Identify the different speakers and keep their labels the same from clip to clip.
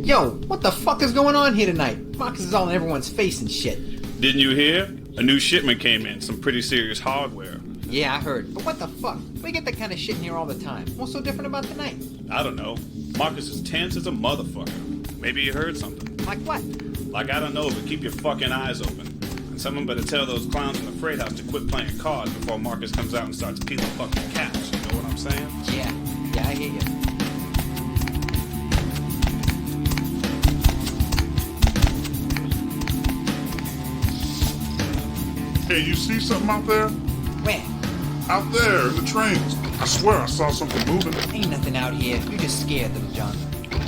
Speaker 1: Yo, what the fuck is going on here tonight? Marcus is all in everyone's face and shit.
Speaker 2: Didn't you hear? A new shipment came in, some pretty serious hardware.
Speaker 1: Yeah, I heard. But what the fuck? We get that kind of shit in here all the time. What's so different about tonight?
Speaker 2: I don't know. Marcus is tense as a motherfucker. Maybe you heard something.
Speaker 1: Like what?
Speaker 2: Like, I don't know, but keep your fucking eyes open. And someone better tell those clowns in the freight house to quit playing cards before Marcus comes out and starts peeling fucking caps. You know what I'm saying?
Speaker 1: Yeah, I hear you.
Speaker 3: Hey, you see something out there?
Speaker 1: Where?
Speaker 3: Out there, in the trains. I swear I saw something moving.
Speaker 1: Ain't nothing out here. You just scared, little John.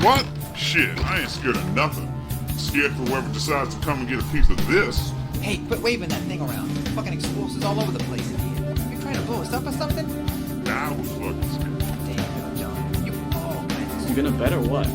Speaker 3: What? Shit, I ain't scared of nothing. Scared for whoever decides to come and get a piece of this.
Speaker 1: Hey, quit waving that thing around. Fucking explosives all over the place in here. You trying to blow us up or something?
Speaker 3: I was fucking scared.
Speaker 1: Damn, little John. You
Speaker 4: You gonna bet or what?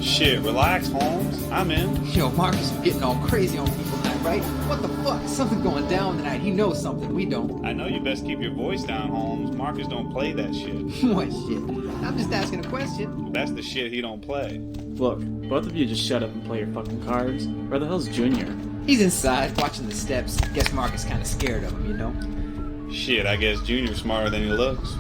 Speaker 2: Shit, relax, Holmes. I'm in.
Speaker 1: Yo, Marcus is getting all crazy on people tonight, right? What the fuck? Something going down tonight. He knows something we don't.
Speaker 2: I know you best keep your voice down, Holmes. Marcus don't play that shit.
Speaker 1: What shit? I'm just asking a question.
Speaker 2: That's the shit he don't play.
Speaker 4: Look, both of you just shut up and play your fucking cards. Where the hell's Junior?
Speaker 1: He's inside, watching the steps. Guess Marcus kinda scared of him, you know?
Speaker 2: Shit, I guess Junior's smarter than he looks.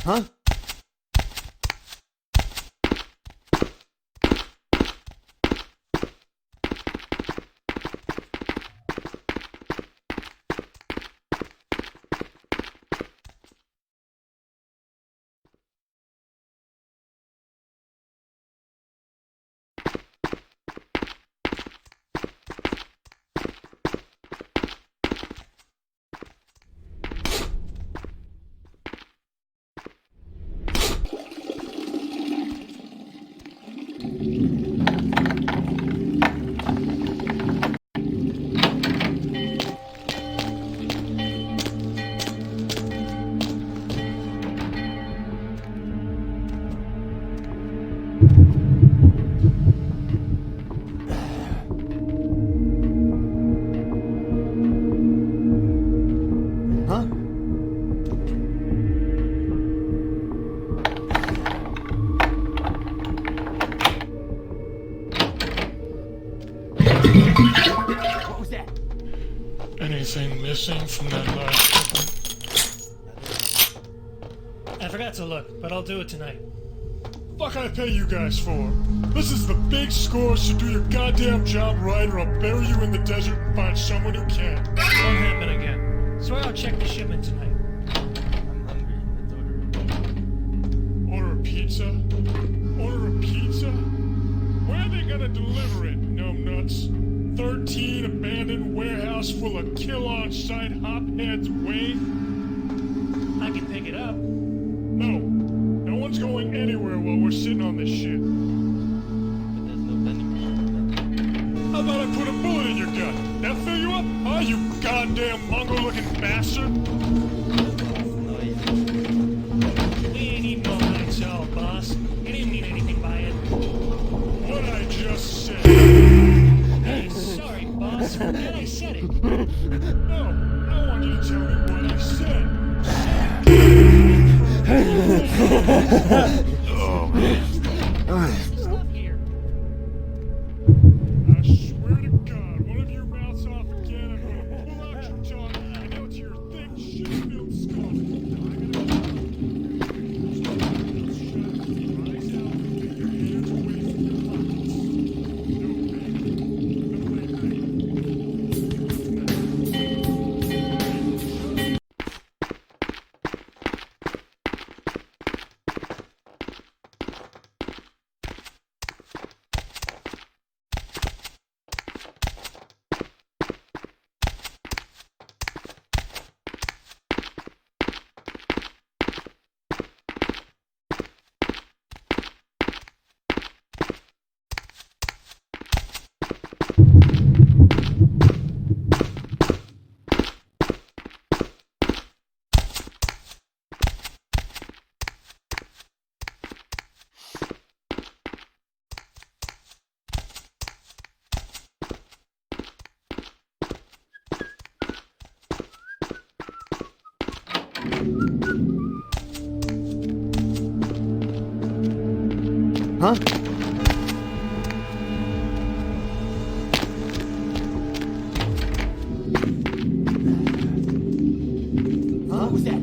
Speaker 1: Huh? What was that?
Speaker 5: Anything missing from that last shipment?
Speaker 6: I forgot to look, but I'll do it tonight.
Speaker 5: Fuck I pay you guys for? This is the big score, so do your goddamn job right or I'll bury you in the desert and find someone who can.
Speaker 6: Won't happen again. Swear I'll check the shipment tonight.
Speaker 4: I'm hungry. Let's order.
Speaker 5: Order a pizza? Order a pizza? Where are they gonna deliver it, numbnuts? 13 abandoned warehouse full of kill-on-site hopheads wait?
Speaker 6: I can pick it up.
Speaker 5: No. No one's going anywhere while we're sitting on this shit.
Speaker 4: But there's no vending machine.
Speaker 5: How about I put a bullet in your gut? That fill you up? Huh, you goddamn Mongo-looking bastard?
Speaker 6: We ain't even all night, y'all, boss. You didn't mean anything by it.
Speaker 5: What I just said.
Speaker 6: Hey, sorry, boss. Forget I said it.
Speaker 5: No, I want you to tell me what I said.
Speaker 3: Oh, man.
Speaker 6: Stop here.
Speaker 5: I swear to God, one of your mouths off again, I'm gonna pull out your tongue and out to your thick, shit-filled skull. Eyes out, and your hands away from your pockets. No,
Speaker 7: Huh?
Speaker 1: What was that?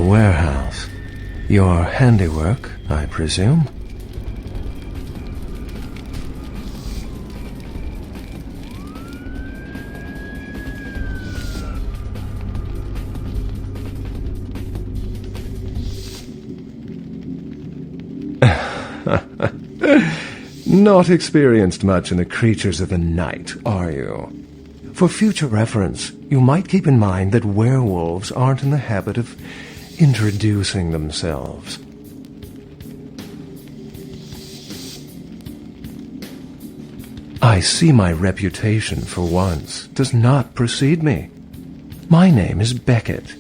Speaker 7: Warehouse. Your handiwork, I presume? Not experienced much in the creatures of the night, are you? For future reference, you might keep in mind that werewolves aren't in the habit of introducing themselves. I see my reputation, for once, does not precede me. My name is Beckett.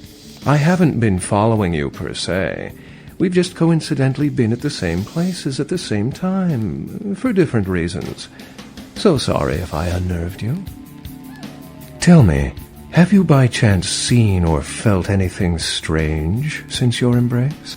Speaker 7: I haven't been following you, per se. We've just coincidentally been at the same places at the same time, for different reasons. So sorry if I unnerved you. Tell me, have you by chance seen or felt anything strange since your embrace?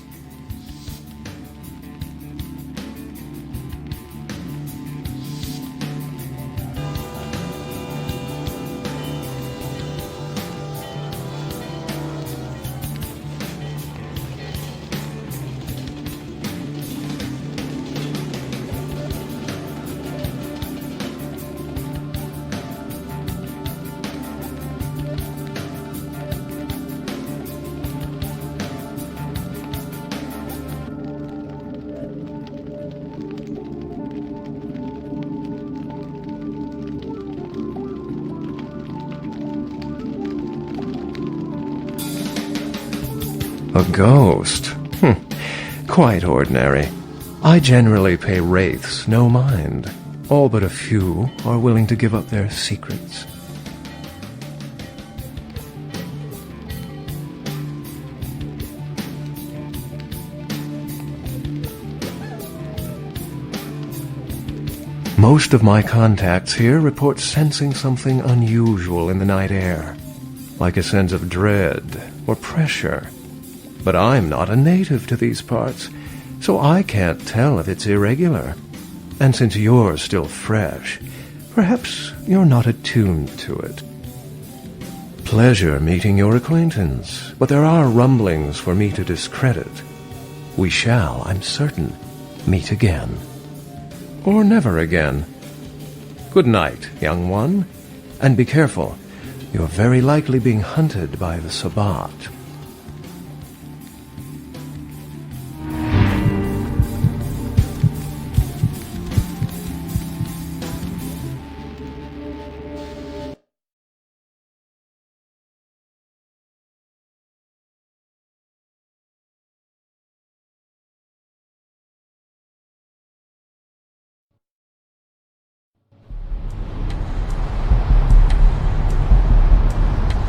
Speaker 7: A ghost? Quite ordinary. I generally pay wraiths no mind. All but a few are willing to give up their secrets. Most of my contacts here report sensing something unusual in the night air, like a sense of dread or pressure. But I'm not a native to these parts, so I can't tell if it's irregular. And since you're still fresh, perhaps you're not attuned to it. Pleasure meeting your acquaintance, but there are rumblings for me to discredit. We shall, I'm certain, meet again. Or never again. Good night, young one, and be careful. You're very likely being hunted by the Sabbat.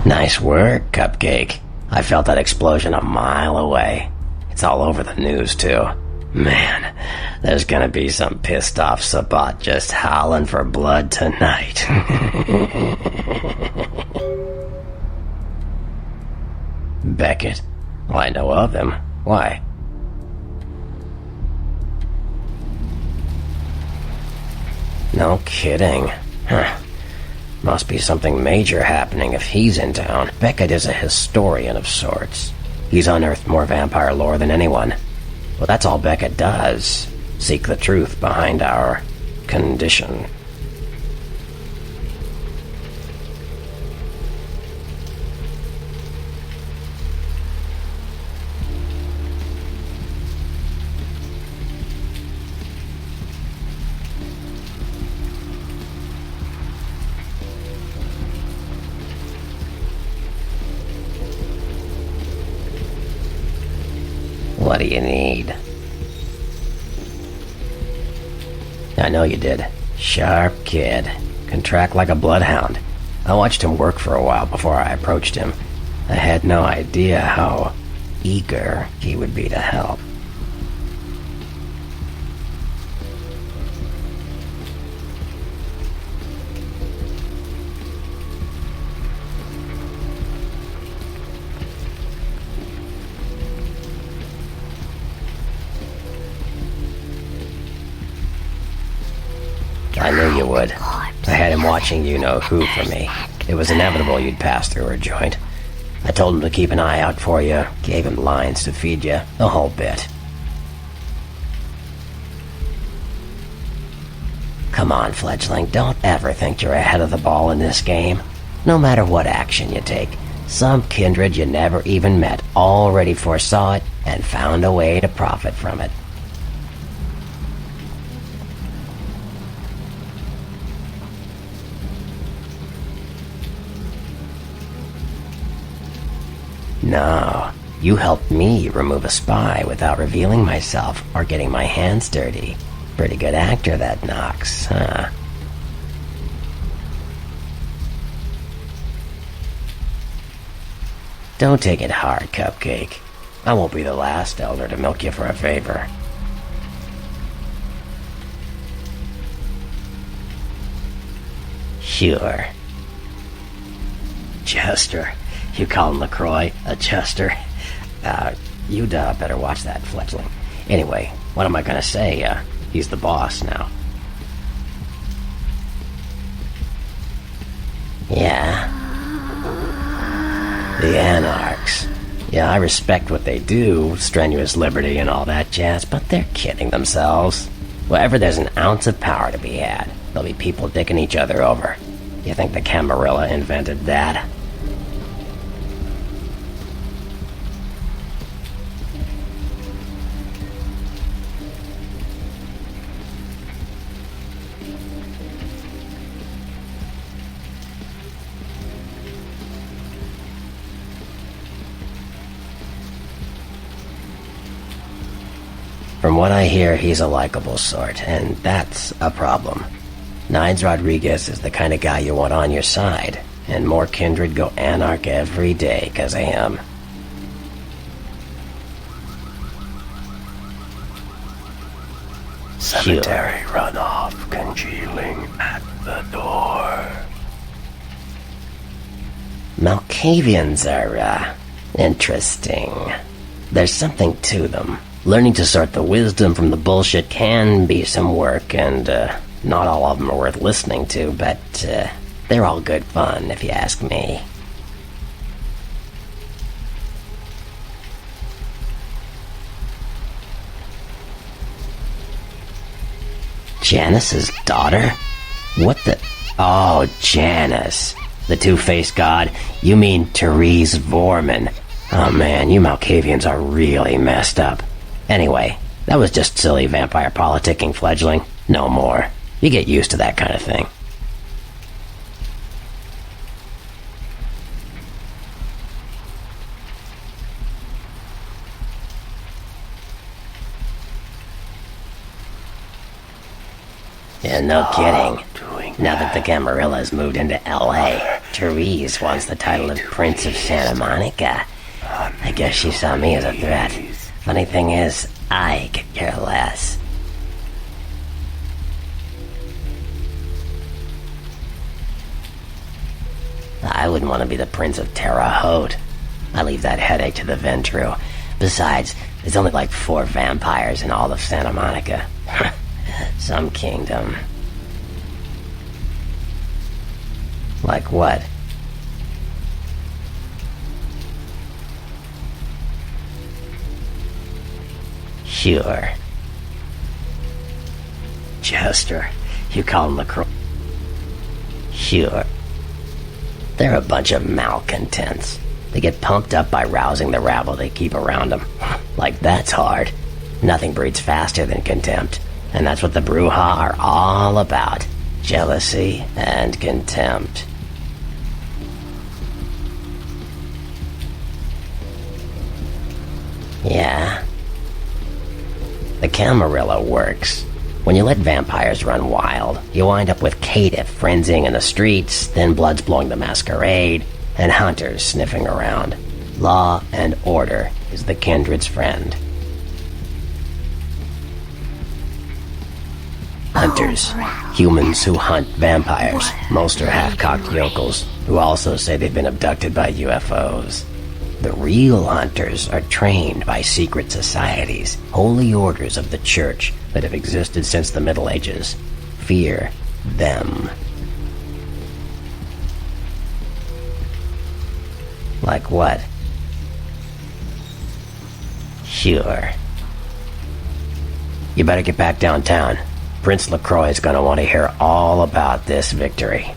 Speaker 8: Nice work, Cupcake. I felt that explosion a mile away. It's all over the news, too. Man, there's gonna be some pissed off Sabbat just howling for blood tonight. Beckett. Well, I know of him. Why? No kidding. Huh. Must be something major happening if he's in town. Beckett is a historian of sorts. He's unearthed more vampire lore than anyone. Well, that's all Beckett does. Seek the truth behind our condition. What do you need? I know you did. Sharp kid. Can track like a bloodhound. I watched him work for a while before I approached him. I had no idea how eager he would be to help. I knew you would. I had him watching you-know-who for me. It was inevitable you'd pass through her joint. I told him to keep an eye out for you, gave him lines to feed you, the whole bit. Come on, fledgling, don't ever think you're ahead of the ball in this game. No matter what action you take, some kindred you never even met already foresaw it and found a way to profit from it. No, you helped me remove a spy without revealing myself or getting my hands dirty. Pretty good actor, that Knox, huh? Don't take it hard, Cupcake. I won't be the last elder to milk you for a favor. Sure. Chester. You call him LaCroix a Chester? You'd better watch that, fledgling. Anyway, what am I gonna say? He's the boss now. Yeah. The Anarchs. Yeah, I respect what they do, strenuous liberty and all that jazz, but they're kidding themselves. Wherever there's an ounce of power to be had, there'll be people dicking each other over. You think the Camarilla invented that? From what I hear, he's a likable sort, and that's a problem. Nines Rodriguez is the kind of guy you want on your side, and more kindred go anarch every day 'cause of him. Cemetery runoff congealing at the door. Malkavians are, interesting. There's something to them. Learning to sort the wisdom from the bullshit can be some work, and, not all of them are worth listening to, but, they're all good fun, if you ask me. Janice's daughter? What the... Oh, Janice. The two-faced god? You mean Therese Vorman. Oh man, you Malkavians are really messed up. Anyway, that was just silly vampire politicking, fledgling. No more. You get used to that kind of thing. Yeah, no kidding. Now that the Camarillas moved into L.A., Therese wants the title of Prince of Santa Monica. I guess she saw me as a threat. Funny thing is, I could care less. I wouldn't want to be the Prince of Terre Haute. I leave that headache to the Ventrue. Besides, there's only like 4 vampires in all of Santa Monica. Some kingdom. Like what? Sure. Jester. You call him LaCroix. Sure. They're a bunch of malcontents. They get pumped up by rousing the rabble they keep around them. Like that's hard. Nothing breeds faster than contempt. And that's what the Brujah are all about. Jealousy and contempt. Yeah. The Camarilla works. When you let vampires run wild, you wind up with caitiff frenzying in the streets, then bloods blowing the masquerade, and hunters sniffing around. Law and order is the kindred's friend. Hunters. Humans who hunt vampires. Most are half-cocked yokels, who also say they've been abducted by UFOs. The real hunters are trained by secret societies, holy orders of the church that have existed since the Middle Ages. Fear them. Like what? Sure. You better get back downtown. Prince LaCroix is gonna want to hear all about this victory.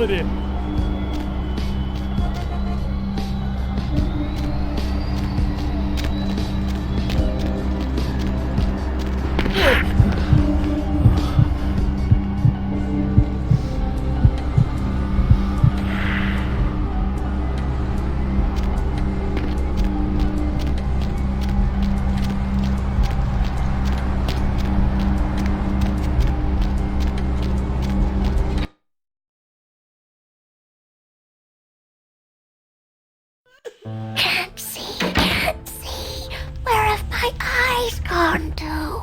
Speaker 5: call it in.
Speaker 9: Can't see. Where have my eyes gone to?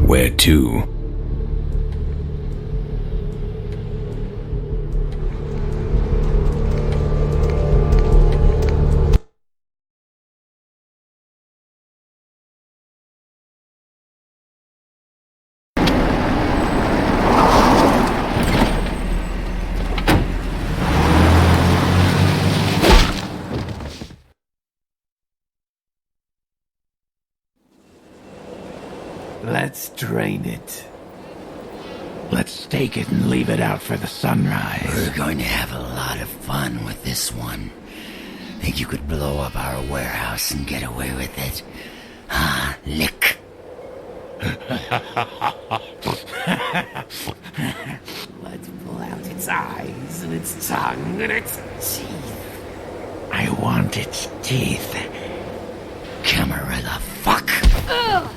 Speaker 10: Where to?
Speaker 11: Let's drain it. Let's take it and leave it out for the sunrise.
Speaker 12: We're going to have a lot of fun with this one. Think you could blow up our warehouse and get away with it? Ah, lick.
Speaker 11: Let's pull out its eyes and its tongue and its teeth. I want its teeth.
Speaker 12: Camarilla fuck.
Speaker 9: Ugh.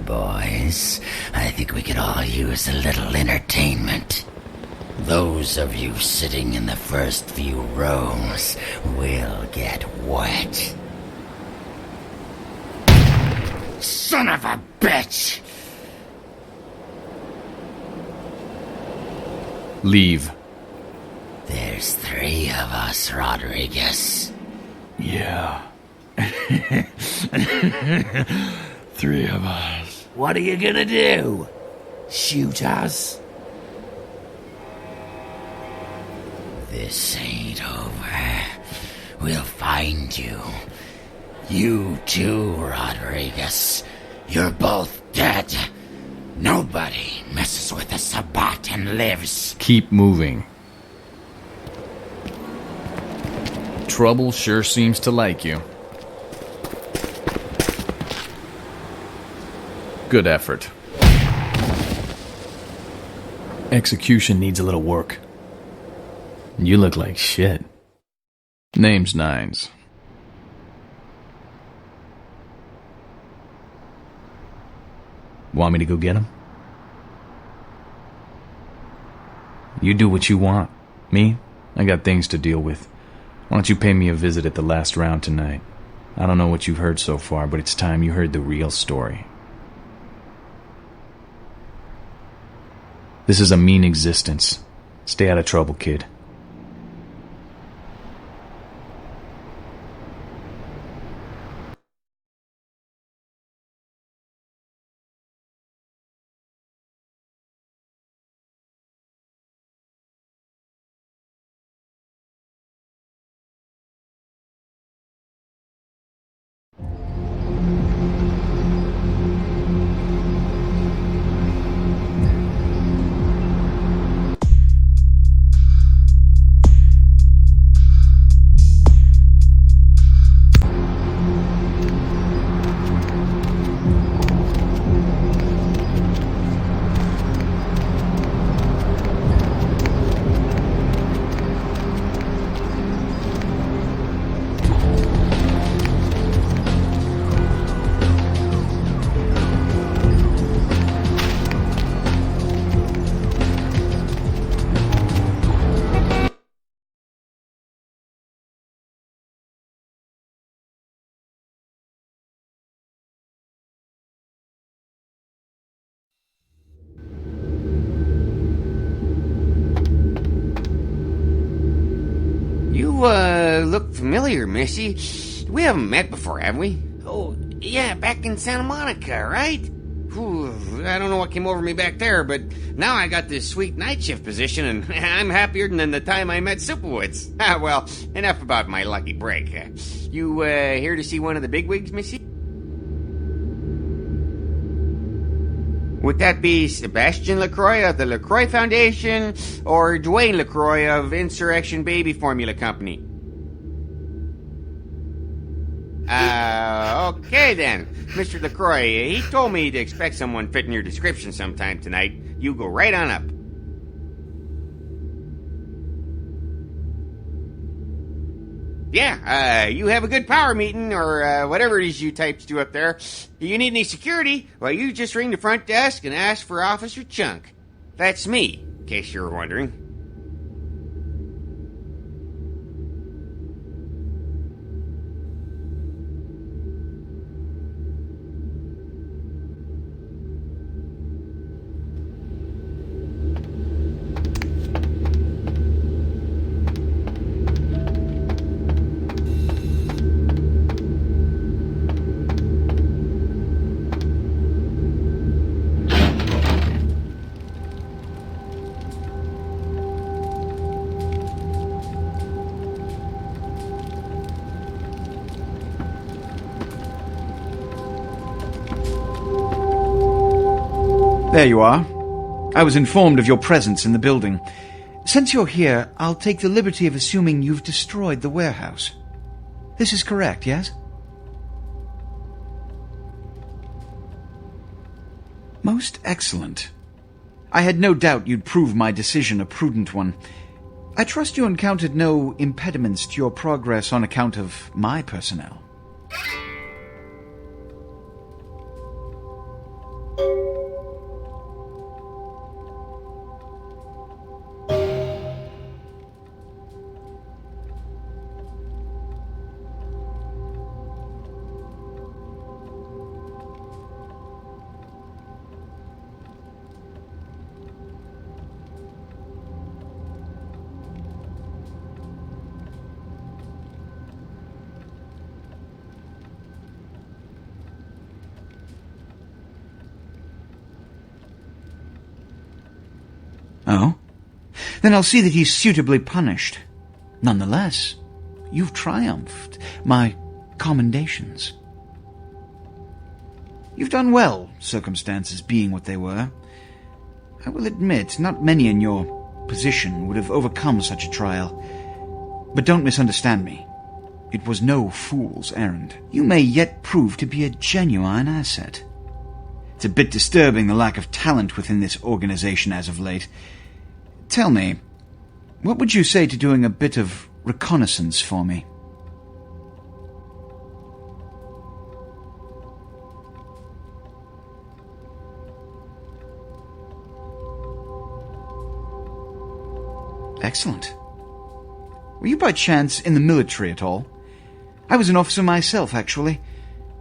Speaker 12: Boys, I think we could all use a little entertainment. Those of you sitting in the first few rows will get wet. Son of a bitch!
Speaker 10: Leave.
Speaker 12: There's 3 of us, Rodriguez.
Speaker 11: Yeah. 3 of us. What are you gonna do? Shoot us?
Speaker 12: This ain't over. We'll find you. You too, Rodriguez. You're both dead. Nobody messes with a Sabbat and lives.
Speaker 10: Keep moving. Trouble sure seems to like you. Good effort. Execution needs a little work. You look like shit. Name's Nines. Want me to go get him? You do what you want. Me? I got things to deal with. Why don't you pay me a visit at the last round tonight? I don't know what you've heard so far, but it's time you heard the real story. This is a mean existence. Stay out of trouble, kid.
Speaker 13: look familiar, Missy. We haven't met before, have we? Oh, yeah, back in Santa Monica, right? Whew, I don't know what came over me back there, but now I got this sweet night shift position, and I'm happier than the time I met Superwoods. Well, enough about my lucky break. You here to see one of the bigwigs, Missy? Would that be Sebastian LaCroix of the LaCroix Foundation, or Dwayne LaCroix of Insurrection Baby Formula Company? Okay then. Mr. LaCroix, he told me to expect someone fitting your description sometime tonight. You go right on up. Yeah, you have a good power meeting, or whatever it is you types do up there. You need any security? Well, you just ring the front desk and ask for Officer Chunk. That's me, in case you were wondering.
Speaker 14: There you are. I was informed of your presence in the building. Since you're here, I'll take the liberty of assuming you've destroyed the warehouse. This is correct, yes? Most excellent. I had no doubt you'd prove my decision a prudent one. I trust you encountered no impediments to your progress on account of my personnel. Oh? Then I'll see that he's suitably punished. Nonetheless, you've triumphed. My commendations. You've done well, circumstances being what they were. I will admit, not many in your position would have overcome such a trial. But don't misunderstand me. It was no fool's errand. You may yet prove to be a genuine asset. It's a bit disturbing, the lack of talent within this organization as of late. Tell me, what would you say to doing a bit of reconnaissance for me? Excellent. Were you by chance in the military at all? I was an officer myself, actually,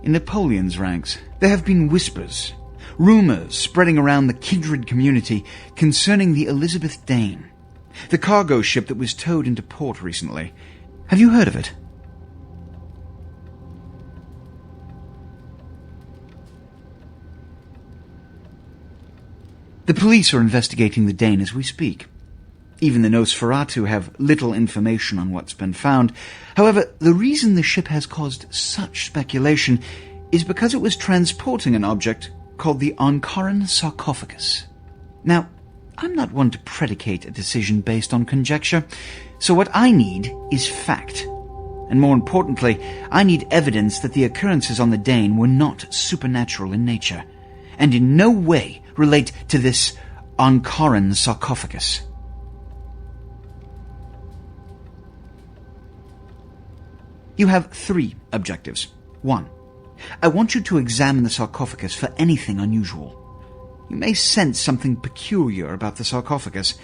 Speaker 14: in Napoleon's ranks. There have been whispers, rumors spreading around the kindred community concerning the Elizabeth Dane, the cargo ship that was towed into port recently. Have you heard of it? The police are investigating the Dane as we speak. Even the Nosferatu have little information on what's been found. However, the reason the ship has caused such speculation is because it was transporting an object called the Ankaran sarcophagus. Now, I'm not one to predicate a decision based on conjecture, so what I need is fact. And more importantly, I need evidence that the occurrences on the Dane were not supernatural in nature, and in no way relate to this Ankaran sarcophagus. You have 3 objectives. 1. I want you to examine the sarcophagus for anything unusual. You may sense something peculiar about the sarcophagus.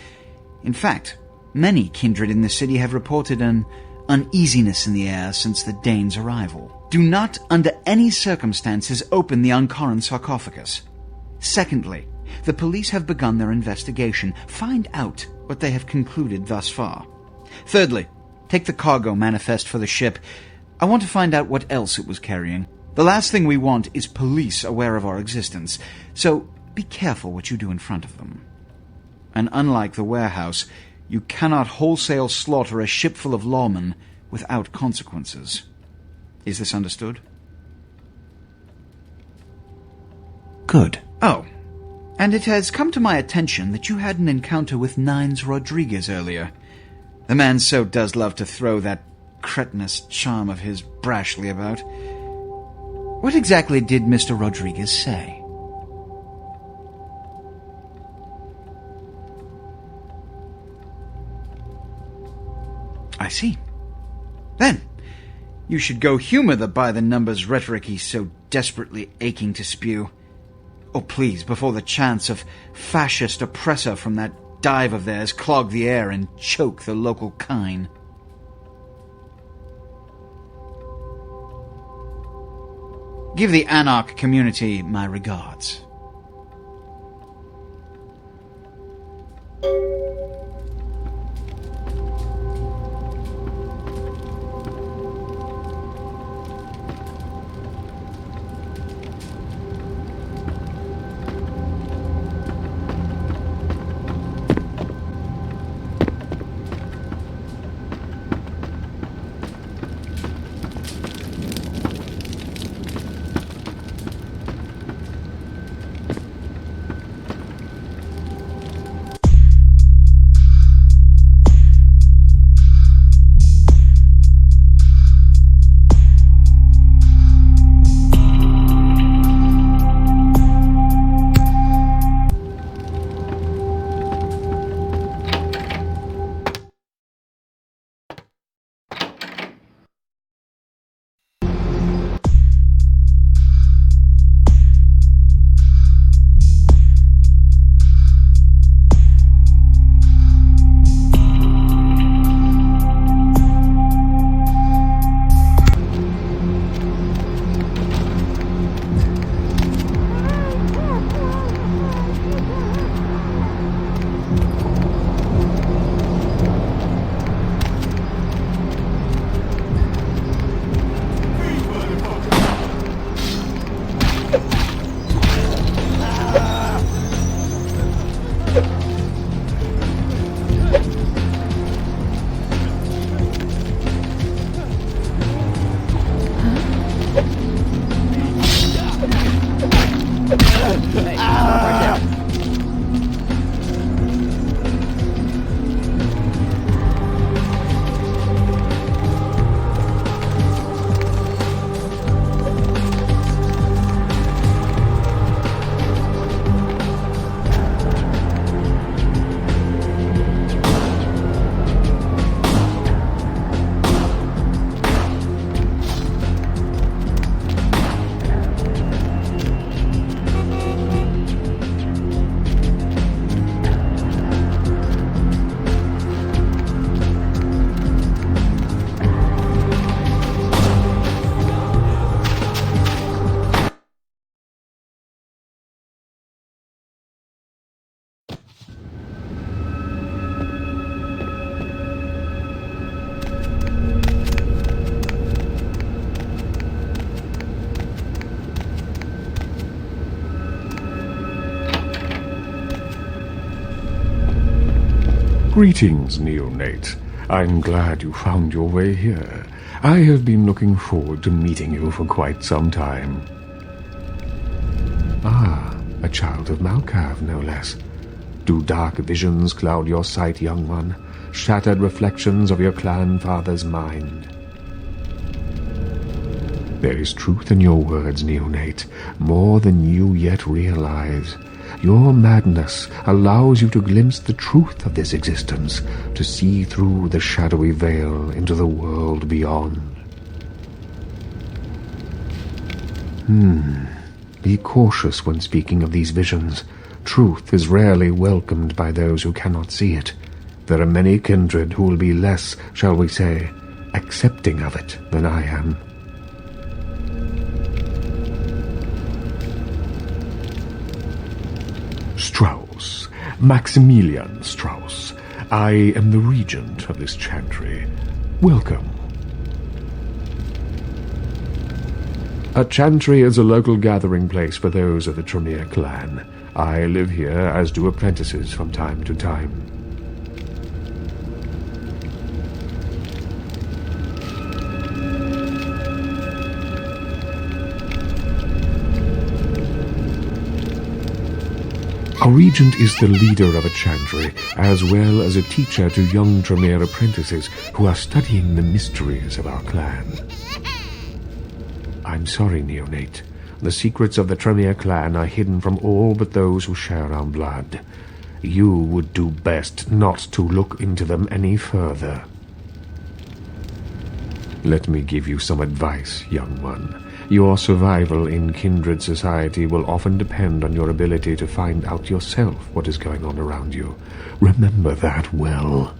Speaker 14: In fact, many kindred in the city have reported an uneasiness in the air since the Dane's arrival. Do not, under any circumstances, open the Ankaran sarcophagus. Secondly, the police have begun their investigation. Find out what they have concluded thus far. Thirdly, Take the cargo manifest for the ship. I want to find out what else it was carrying. The last thing we want is police aware of our existence, so be careful what you do in front of them. And unlike the warehouse, you cannot wholesale slaughter a ship full of lawmen without consequences. Is this understood? Good. Oh, and it has come to my attention that you had an encounter with Nines Rodriguez earlier. The man so does love to throw that cretinous charm of his brashly about. What exactly did Mr. Rodriguez say? I see. Then, you should go humor the by-the-numbers rhetoric he's so desperately aching to spew. Oh, please, before the chance of fascist oppressor from that dive of theirs clog the air and choke the local kine. Give the Anarch community my regards.
Speaker 7: Greetings, neonate. I'm glad you found your way here. I have been looking forward to meeting you for quite some time. Ah, a child of Malkav, no less. Do dark visions cloud your sight, young one? Shattered reflections of your clan father's mind? There is truth in your words, neonate, more than you yet realize. Your madness allows you to glimpse the truth of this existence, to see through the shadowy veil into the world beyond. Be cautious when speaking of these visions. Truth is rarely welcomed by those who cannot see it. There are many kindred who will be less, shall we say, accepting of it than I am. Strauss, Maximilian Strauss. I am the regent of this chantry. Welcome. A chantry is a local gathering place for those of the Tremere clan. I live here, as do apprentices from time to time. A regent is the leader of a chantry, as well as a teacher to young Tremere apprentices who are studying the mysteries of our clan. I'm sorry, neonate. The secrets of the Tremere clan are hidden from all but those who share our blood. You would do best not to look into them any further. Let me give you some advice, young one. Your survival in kindred society will often depend on your ability to find out yourself what is going on around you. Remember that well.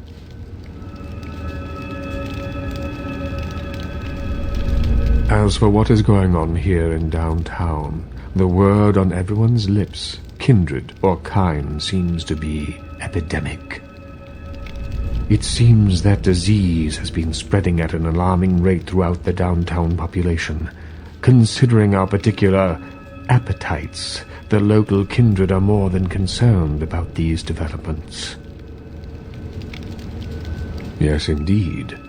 Speaker 7: As for what is going on here in downtown, the word on everyone's lips, kindred or kind, seems to be epidemic. It seems that disease has been spreading at an alarming rate throughout the downtown population. Considering our particular appetites, the local kindred are more than concerned about these developments. Yes, indeed.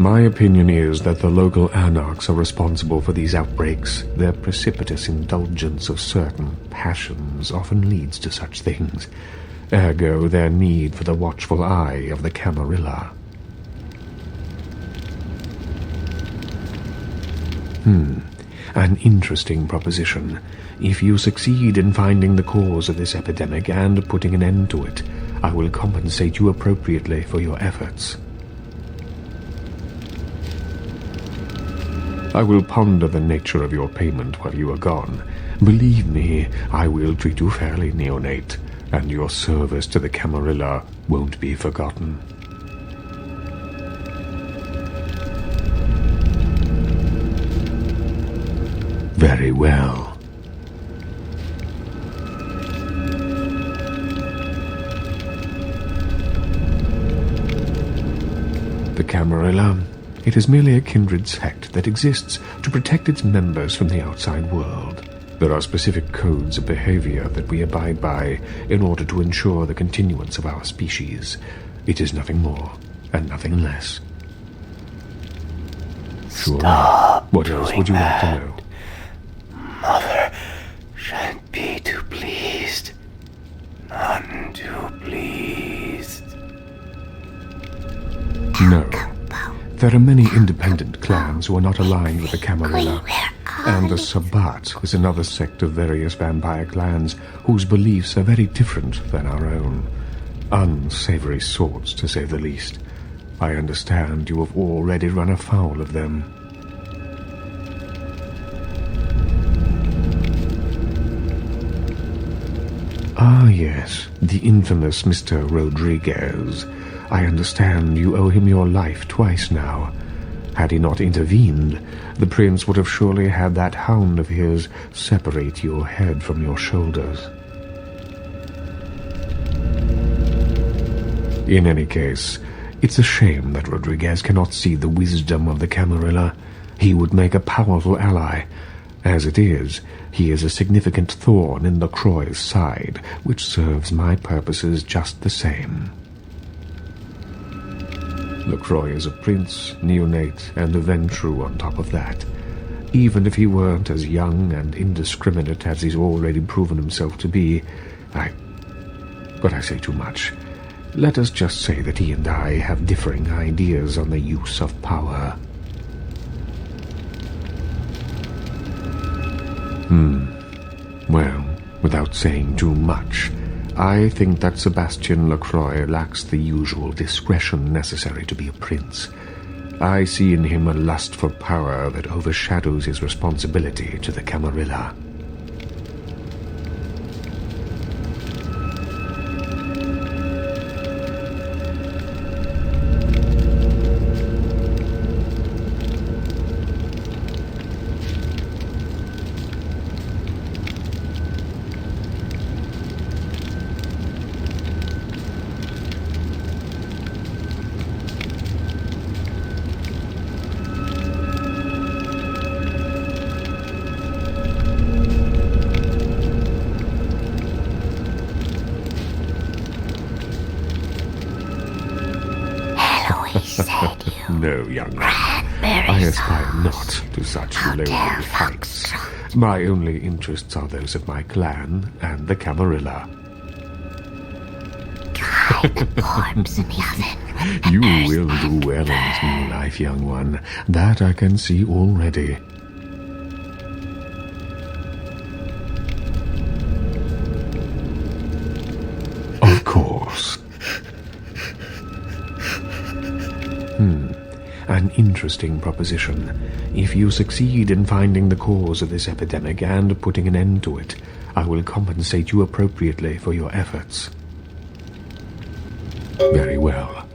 Speaker 7: My opinion is that the local anarchs are responsible for these outbreaks. Their precipitous indulgence of certain passions often leads to such things. Ergo, their need for the watchful eye of the Camarilla. An interesting proposition. If you succeed in finding the cause of this epidemic and putting an end to it, I will compensate you appropriately for your efforts. I will ponder the nature of your payment while you are gone. Believe me, I will treat you fairly, neonate, and your service to the Camarilla won't be forgotten. Very well. The Camarilla. It is merely a kindred sect that exists to protect its members from the outside world. There are specific codes of behavior that we abide by in order to ensure the continuance of our species. It is nothing more and nothing less. Sure. What else would you like to know?
Speaker 11: Mother shan't be too pleased. None too pleased.
Speaker 7: No. There are many independent clans who are not aligned with the Camarilla, and the Sabbat is another sect of various vampire clans whose beliefs are very different than our own. Unsavory sorts, to say the least. I understand you have already run afoul of them. Ah, yes, the infamous Mr. Rodriguez. I understand you owe him your life twice now. Had he not intervened, the prince would have surely had that hound of his separate your head from your shoulders. In any case, it's a shame that Rodriguez cannot see the wisdom of the Camarilla. He would make a powerful ally. As it is, he is a significant thorn in LaCroix's side, which serves my purposes just the same. LaCroix is a prince, neonate, and a Ventrue on top of that. Even if he weren't as young and indiscriminate as he's already proven himself to be, But I say too much. Let us just say that he and I have differing ideas on the use of power. Well, without saying too much, I think that Sebastian LaCroix lacks the usual discretion necessary to be a prince. I see in him a lust for power that overshadows his responsibility to the Camarilla.
Speaker 9: said you
Speaker 15: No, young man. I aspire not to such lowly heights. My only interests are those of my clan and the Camarilla.
Speaker 9: hide the corpse in the oven.
Speaker 15: You will do well in this new life, young one. That I can see already. Of course. An interesting proposition. If you succeed in finding the cause of this epidemic and putting an end to it, I will compensate you appropriately for your efforts. Very well.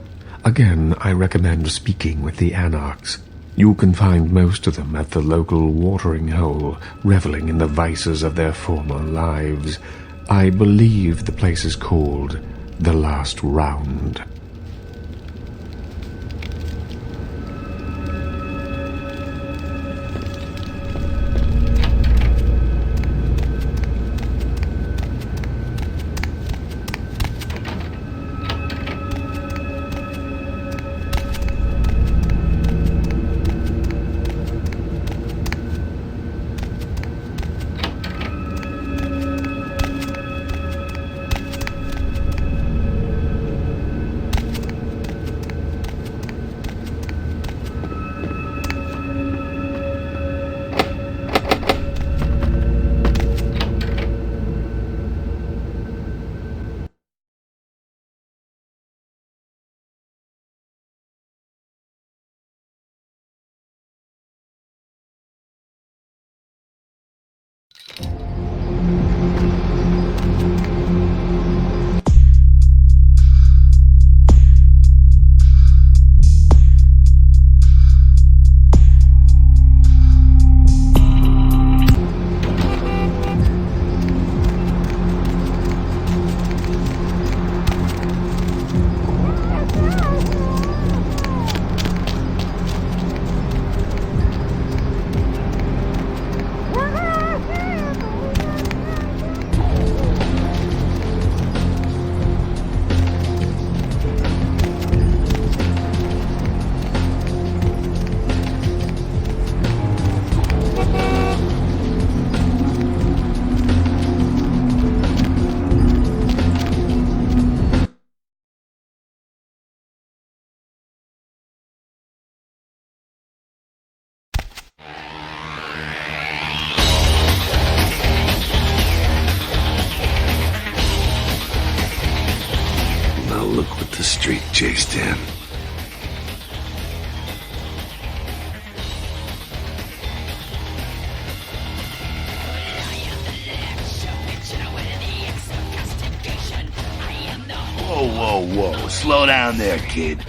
Speaker 15: Again, I recommend speaking with the Anarchs. You can find most of them at the local watering hole, reveling in the vices of their former lives. I believe the place is called The Last Round.
Speaker 16: Street chased him. Whoa. Slow down there, kid.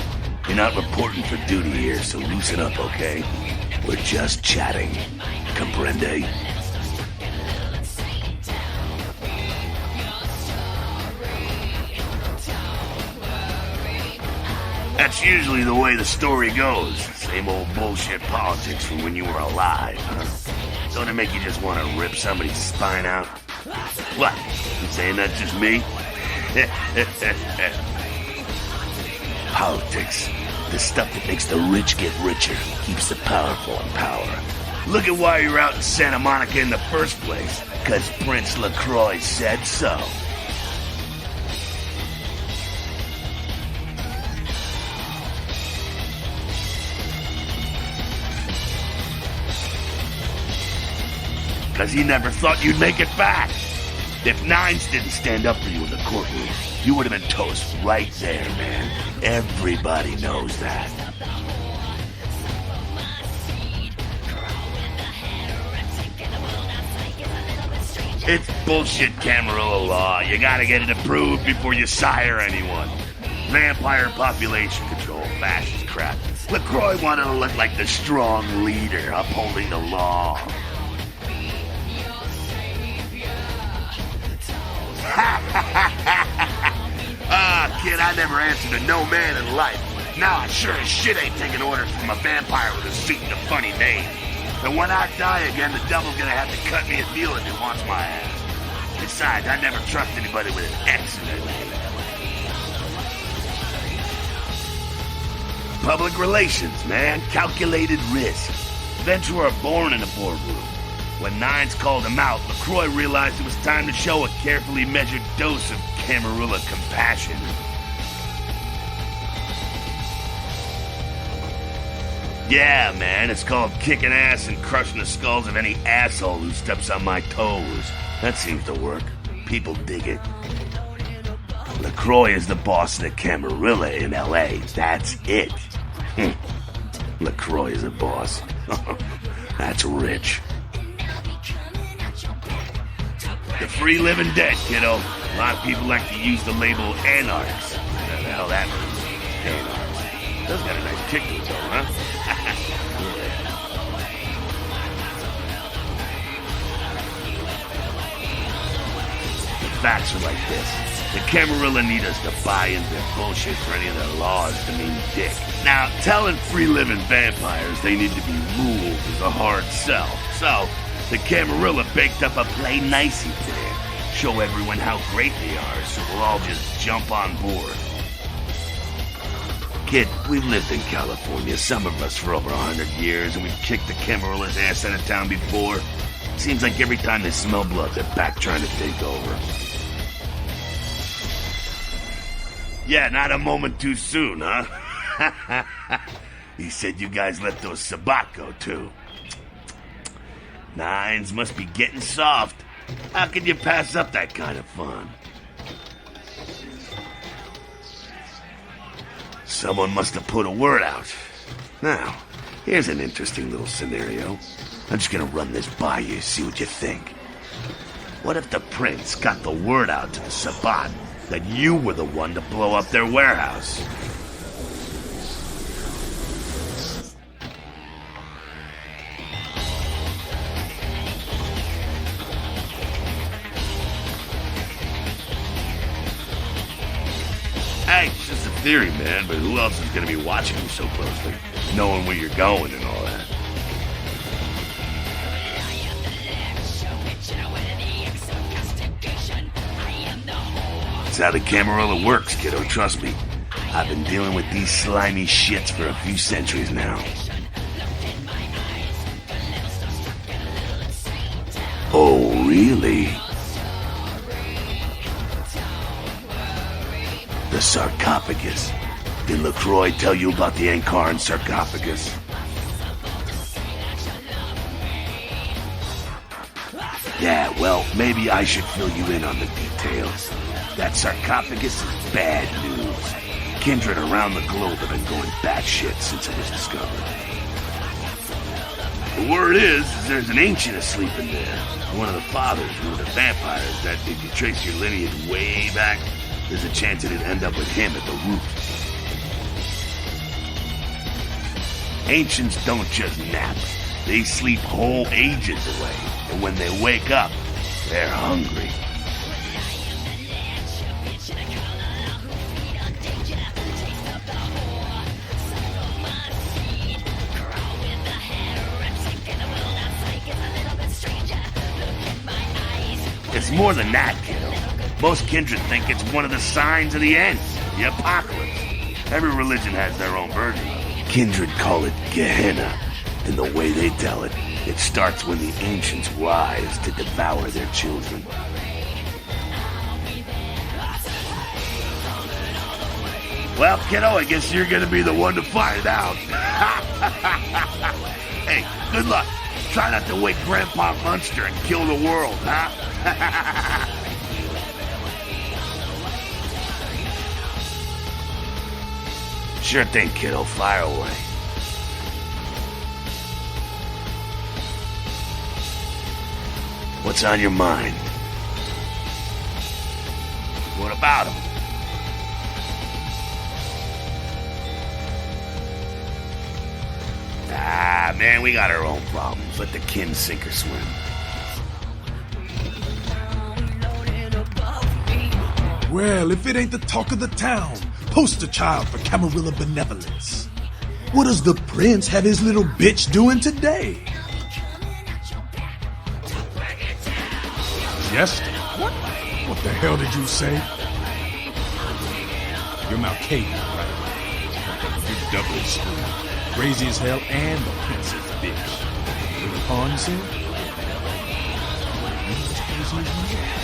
Speaker 16: You're not reporting for duty here, so loosen up, okay? We're just chatting. Comprende? That's usually the way the story goes. Same old bullshit politics from when you were alive, huh? Don't it make you just want to rip somebody's spine out? What? You saying that's just me? Politics. The stuff that makes the rich get richer, keeps the powerful in power. Look at why you're out in Santa Monica in the first place. 'Cause Prince LaCroix said so. Because he never thought you'd make it back. If Nines didn't stand up for you in the courtroom, you would have been toast right there, man. Everybody knows that. It's bullshit Camarilla law. You gotta get it approved before you sire anyone. Vampire population control, fascist crap. LaCroix wanted to look like the strong leader upholding the law. Kid, I never answered to no man in life. Now I sure as shit ain't taking orders from a vampire with a suit and a funny name. And when I die again, the devil's gonna have to cut me a deal if he wants my ass. Besides, I never trust anybody with an X in their name. public relations, man. Calculated risk. Ventrue are born in a boardroom. When Nines called him out, LaCroix realized it was time to show a carefully measured dose of Camarilla compassion. Yeah, man, it's called kicking ass and crushing the skulls of any asshole who steps on my toes. That seems to work. People dig it. LaCroix is the boss of the Camarilla in L.A. That's it. LaCroix is a boss. That's rich. The free living dead, kiddo. A lot of people like to use the label anarchs. What the hell that means? Anarchs. Does got a nice kick to it, though, huh? The facts are like this. The Camarilla need us to buy into their bullshit for any of their laws to mean dick. Now, telling free-living vampires they need to be ruled is a hard sell. So, the Camarilla baked up a play nicey plan. Show everyone how great they are, so we'll all just jump on board. Kid, we've lived in California, some of us for over 100 years, and we've kicked the Camarilla's ass out of town before. Seems like every time they smell blood, they're back trying to take over. Yeah, not a moment too soon, huh? He said you guys let those Sabat go, too. Nines must be getting soft. How can you pass up that kind of fun? Someone must have put a word out. Now, here's an interesting little scenario. I'm just gonna run this by you, see what you think. What if the prince got the word out to the Sabat that you were the one to blow up their warehouse? Hey, it's just a theory, man, but who else is gonna be watching you so closely? Knowing where you're going and all that. That's how the Camarilla works, kiddo, trust me. I've been dealing with these slimy shits for a few centuries now. Oh, really? The sarcophagus. Did LaCroix tell you about the Ankaran sarcophagus? Yeah, well, maybe I should fill you in on the details. That sarcophagus is bad news. Kindred around the globe have been going batshit since it was discovered. The word is there's an ancient asleep in there. One of the fathers, one of the vampires, that if you trace your lineage way back, there's a chance it'd end up with him at the root. Ancients don't just nap. They sleep whole ages away. And when they wake up, they're hungry. It's more than that, kiddo. Most kindred think it's one of the signs of the end, the apocalypse. Every religion has their own version. Kindred call it Gehenna, and the way they tell it, it starts when the ancients rise to devour their children. Well, kiddo, I guess you're gonna be the one to find out. Hey, good luck. Try not to wake Grandpa Munster and kill the world, huh? Sure thing, kiddo. Fire away. What's on your mind? What about him? Ah, man, we got our own problems. Let the kin sink or swim.
Speaker 17: Well, if it ain't the talk of the town, poster child for Camarilla benevolence. What does the prince have his little bitch doing today? Jester? What? What the hell did you say? You're Malkavian, right? You're doubly screwed. Crazy as hell and the princess bitch. With a pawn sale? You're as crazy as you are.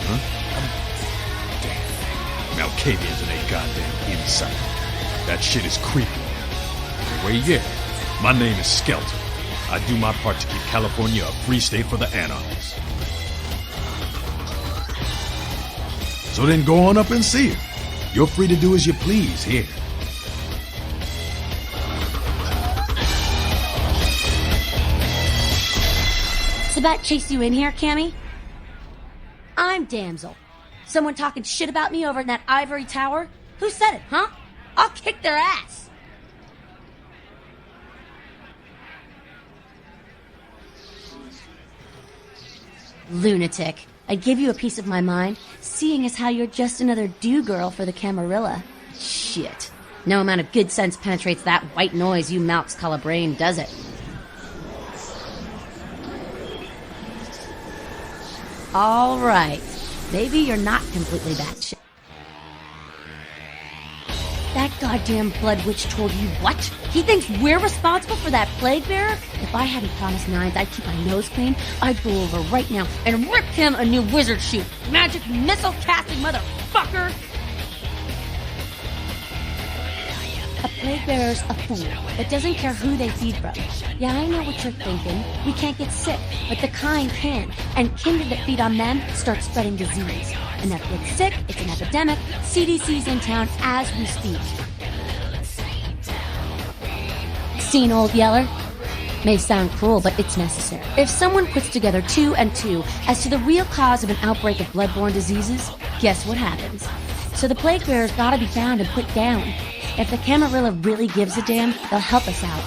Speaker 17: Huh? Damn. Malkavians in a goddamn insight. That shit is creepy. Anyway, yeah. My name is Skelton. I do my part to keep California a free state for the anarchists. So then go on up and see her. You're free to do as you please here.
Speaker 18: Sabat chased you in here, Cammy? I'm Damsel. Someone talking shit about me over in that ivory tower? Who said it, huh? I'll kick their ass! Lunatic. I give you a piece of my mind, seeing as how you're just another do-girl for the Camarilla. Shit. No amount of good sense penetrates that white noise you Malks call a brain, does it? All right. Maybe you're not completely batshit. That goddamn blood witch told you what? He thinks we're responsible for that plague bearer? If I hadn't promised Nines I'd keep my nose clean, I'd go over right now and rip him a new wizard shoe. Magic missile casting motherfucker! A plague bearer's a fool that doesn't care who they feed from. Yeah, I know what you're thinking. We can't get sick, but the kind can. And kindred that feed on them start spreading disease. Enough gets sick, it's an epidemic. CDC's in town as we speak. Seen, Old Yeller? May sound cruel, but it's necessary. If someone puts together 2 and 2 as to the real cause of an outbreak of bloodborne diseases, guess what happens? So the plague bearer's gotta be found and put down. If the Camarilla really gives a damn, they'll help us out.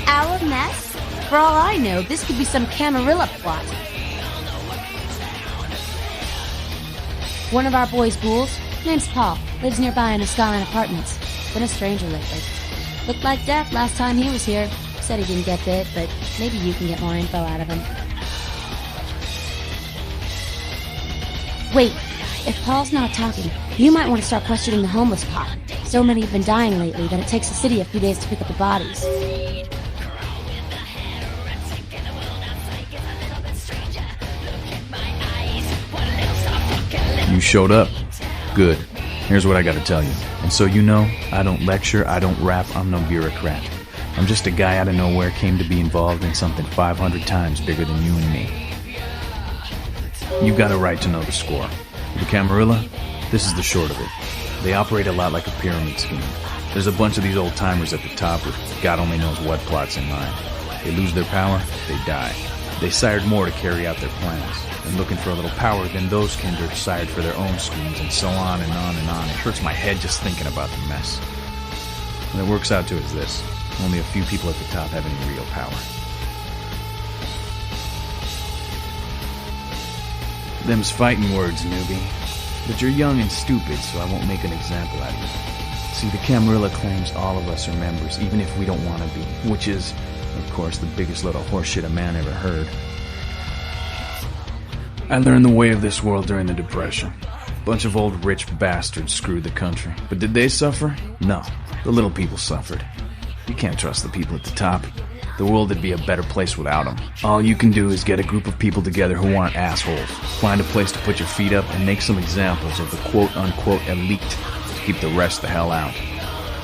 Speaker 18: Our mess? For all I know, this could be some Camarilla plot. One of our boys' ghouls, name's Paul, lives nearby in the Skyline Apartments. Been a stranger lately. Looked like death last time he was here. Said he didn't get bit, but maybe you can get more info out of him. Wait, if Paul's not talking, you might want to start questioning the homeless pot. So many have been dying lately that it takes the city a few days to pick up the bodies.
Speaker 10: You showed up. Good. Here's what I gotta tell you. And so you know, I don't lecture, I don't rap, I'm no bureaucrat. I'm just a guy out of nowhere came to be involved in something 500 times bigger than you and me. You got a right to know the score. The Camarilla, this is the short of it. They operate a lot like a pyramid scheme. There's a bunch of these old-timers at the top with God only knows what plots in mind. They lose their power, they die. They sired more to carry out their plans. And looking for a little power, then those kindred sired for their own schemes, and so on and on and on. It hurts my head just thinking about the mess. What it works out to is this. Only a few people at the top have any real power. Them's fighting words, newbie. But you're young and stupid, so I won't make an example out of you. See, the Camarilla claims all of us are members, even if we don't want to be. Which is, of course, the biggest little horseshit a man ever heard. I learned the way of this world during the Depression. A bunch of old rich bastards screwed the country. But did they suffer? No. The little people suffered. You can't trust the people at the top. The world would be a better place without them. All you can do is get a group of people together who aren't assholes. Find a place to put your feet up and make some examples of the quote-unquote elite to keep the rest the hell out.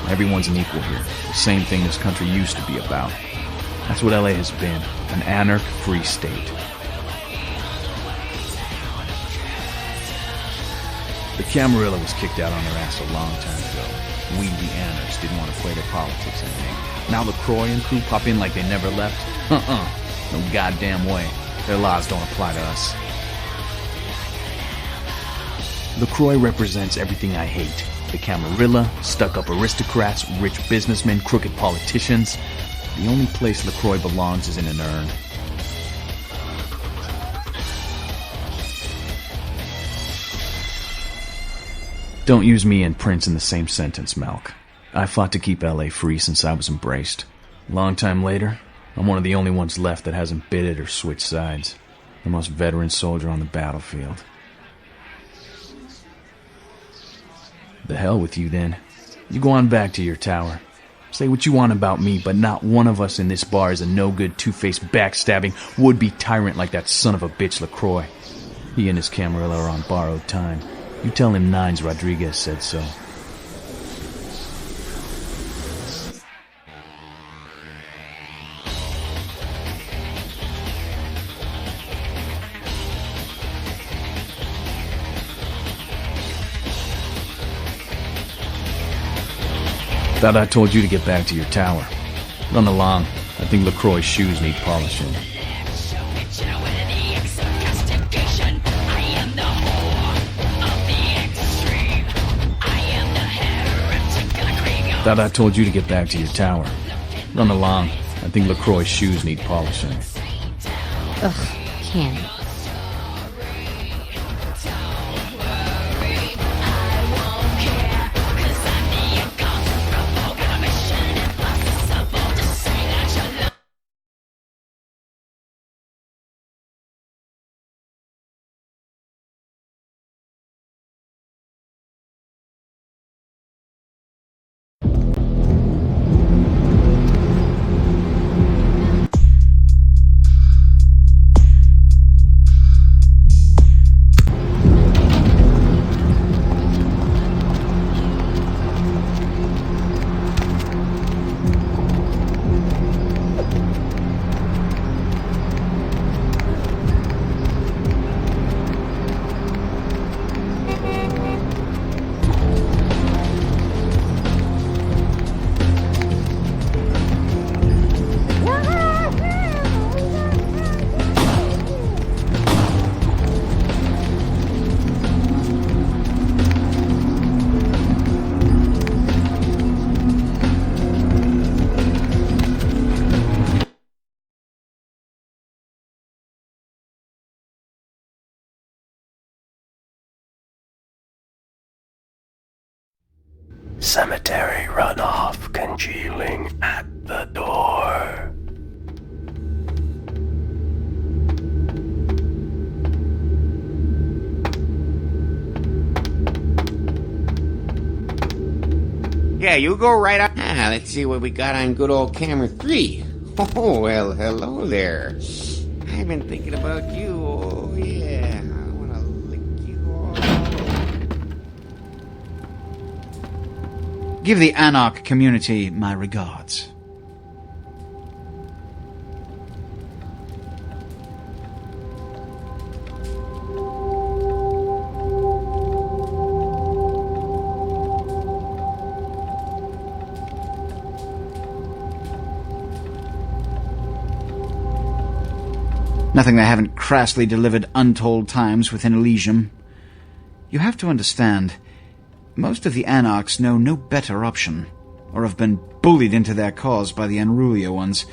Speaker 10: Everyone's an equal here. The same thing this country used to be about. That's what LA has been. An anarch-free state. The Camarilla was kicked out on their ass a long time ago. We, the anarchs, didn't want to play their politics anymore. Now LaCroix and crew pop in like they never left? No goddamn way. Their laws don't apply to us. LaCroix represents everything I hate. The Camarilla, stuck-up aristocrats, rich businessmen, crooked politicians. The only place LaCroix belongs is in an urn. Don't use me and Prince in the same sentence, Malk. I fought to keep LA free since I was embraced. Long time later, I'm one of the only ones left that hasn't bit it or switched sides. The most veteran soldier on the battlefield. The hell with you, then. You go on back to your tower. Say what you want about me, but not one of us in this bar is a no-good, two-faced, backstabbing, would-be tyrant like that son of a bitch LaCroix. He and his Camarilla are on borrowed time. You tell him Nines Rodriguez said so. Thought I told you to get back to your tower. Run along. I think LaCroix's shoes need polishing. Thought I told you to get back to your tower. Run along. I think LaCroix's shoes need polishing.
Speaker 18: Ugh, can't.
Speaker 7: Cemetery runoff congealing at the door.
Speaker 13: Yeah, you go right up. Let's see what we got on good old camera 3. Oh, well, hello there. I've been thinking about you. Oh, yeah. I want to lick you all.
Speaker 14: Give the Anarch community my regards. Nothing they haven't crassly delivered untold times within Elysium. You have to understand, most of the Anarchs know no better option, or have been bullied into their cause by the unrulier ones.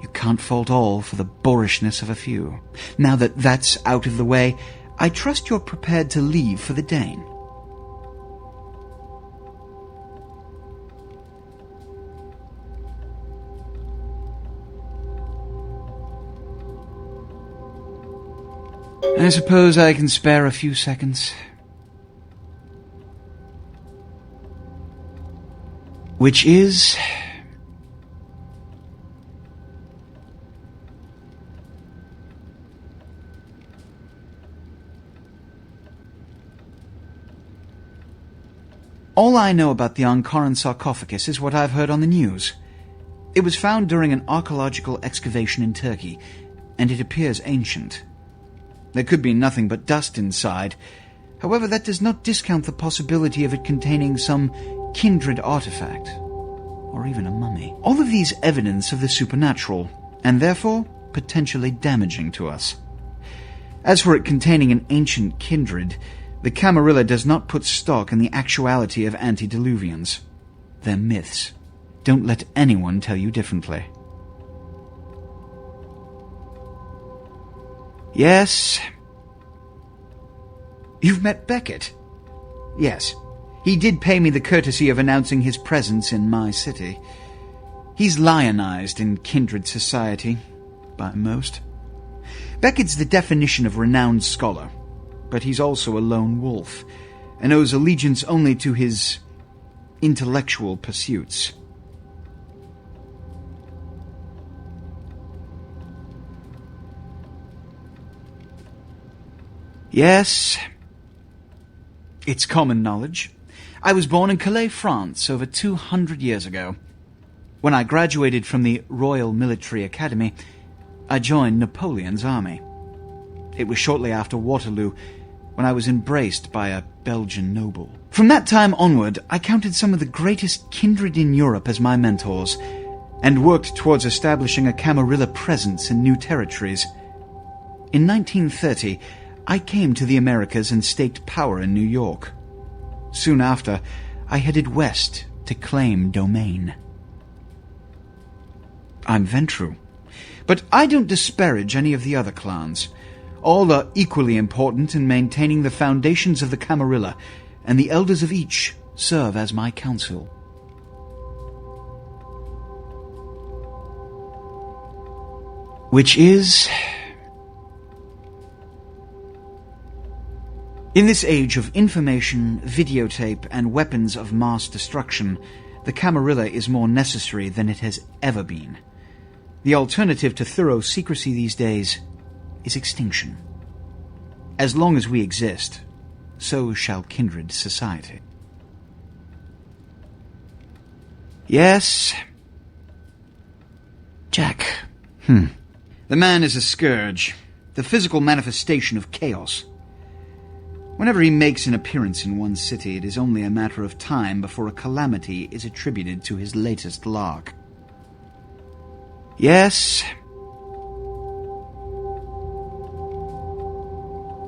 Speaker 14: You can't fault all for the boorishness of a few. Now that that's out of the way, I trust you're prepared to leave for the Dane. I suppose I can spare a few seconds. Which is... all I know about the Ankaran sarcophagus is what I've heard on the news. It was found during an archaeological excavation in Turkey, and it appears ancient. There could be nothing but dust inside. However, that does not discount the possibility of it containing some kindred artifact, or even a mummy. All of these evidence of the supernatural, and therefore potentially damaging to us. As for it containing an ancient kindred, the Camarilla does not put stock in the actuality of antediluvians. They're myths. Don't let anyone tell you differently. Yes. You've met Beckett? Yes. He did pay me the courtesy of announcing his presence in my city. He's lionized in kindred society, by most. Beckett's the definition of renowned scholar, but he's also a lone wolf, and owes allegiance only to his intellectual pursuits. Yes, it's common knowledge. I was born in Calais, France, over 200 years ago. When I graduated from the Royal Military Academy, I joined Napoleon's army. It was shortly after Waterloo, when I was embraced by a Belgian noble. From that time onward, I counted some of the greatest kindred in Europe as my mentors, and worked towards establishing a Camarilla presence in new territories. In 1930, I came to the Americas and staked power in New York. Soon after, I headed west to claim domain. I'm Ventrue, but I don't disparage any of the other clans. All are equally important in maintaining the foundations of the Camarilla, and the elders of each serve as my council. Which is... In this age of information, videotape, and weapons of mass destruction, the Camarilla is more necessary than it has ever been. The alternative to thorough secrecy these days is extinction. As long as we exist, so shall kindred society. Yes, Jack. The man is a scourge, the physical manifestation of chaos. Whenever he makes an appearance in one city, it is only a matter of time before a calamity is attributed to his latest lark. Yes,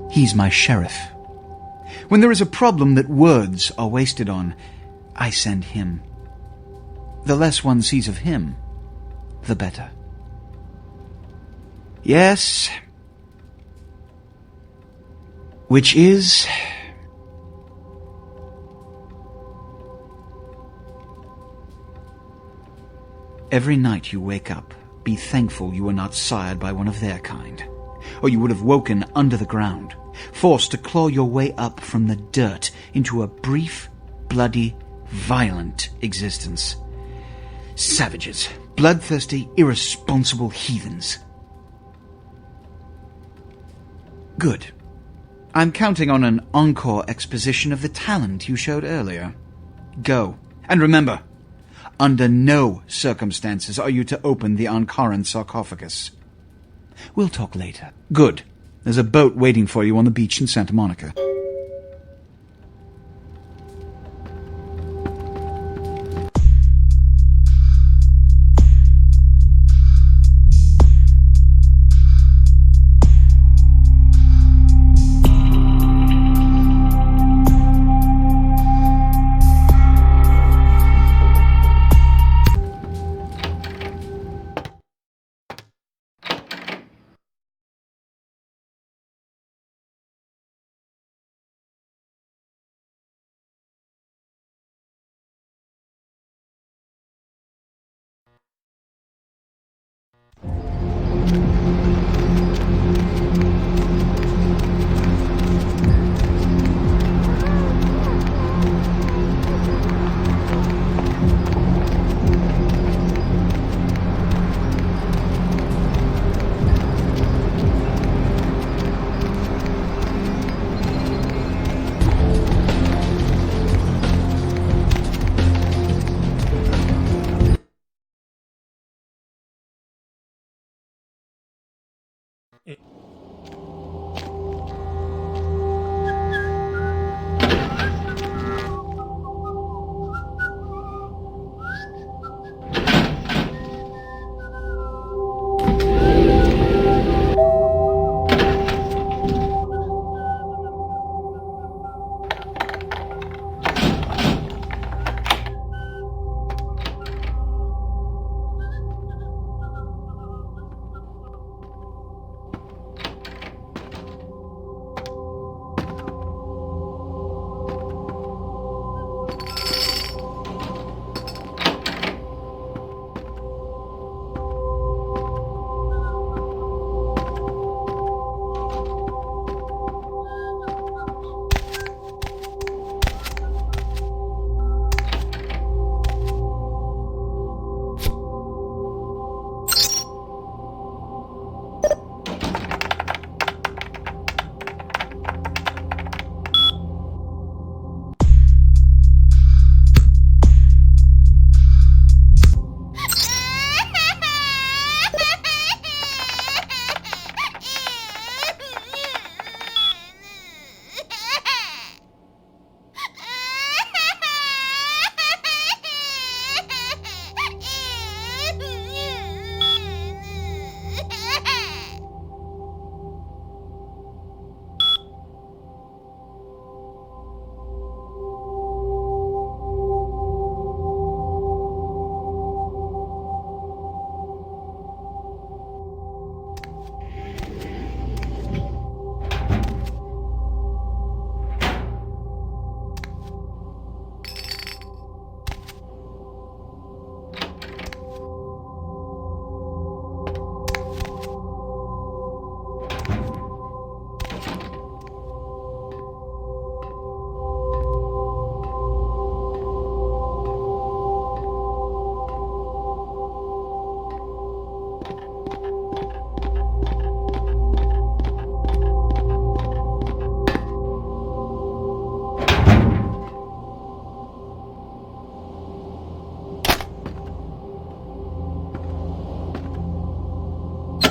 Speaker 14: he's my sheriff. When there is a problem that words are wasted on, I send him. The less one sees of him, the better. Yes, which is... Every night you wake up, be thankful you were not sired by one of their kind, or you would have woken under the ground, forced to claw your way up from the dirt into a brief, bloody, violent existence. Savages, bloodthirsty, irresponsible heathens. Good. I'm counting on an encore exposition of the talent you showed earlier. Go. And remember, under no circumstances are you to open the Ankaran sarcophagus. We'll talk later. Good. There's a boat waiting for you on the beach in Santa Monica.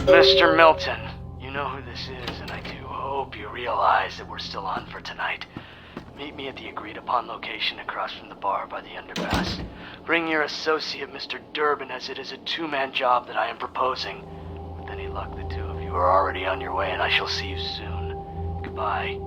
Speaker 19: Mr. Milton, you know who this is, and I do hope you realize that we're still on for tonight. Meet me at the agreed-upon location across from the bar by the underpass. Bring your associate, Mr. Durbin, as it is a two-man job that I am proposing. With any luck, the two of you are already on your way, and I shall see you soon. Goodbye.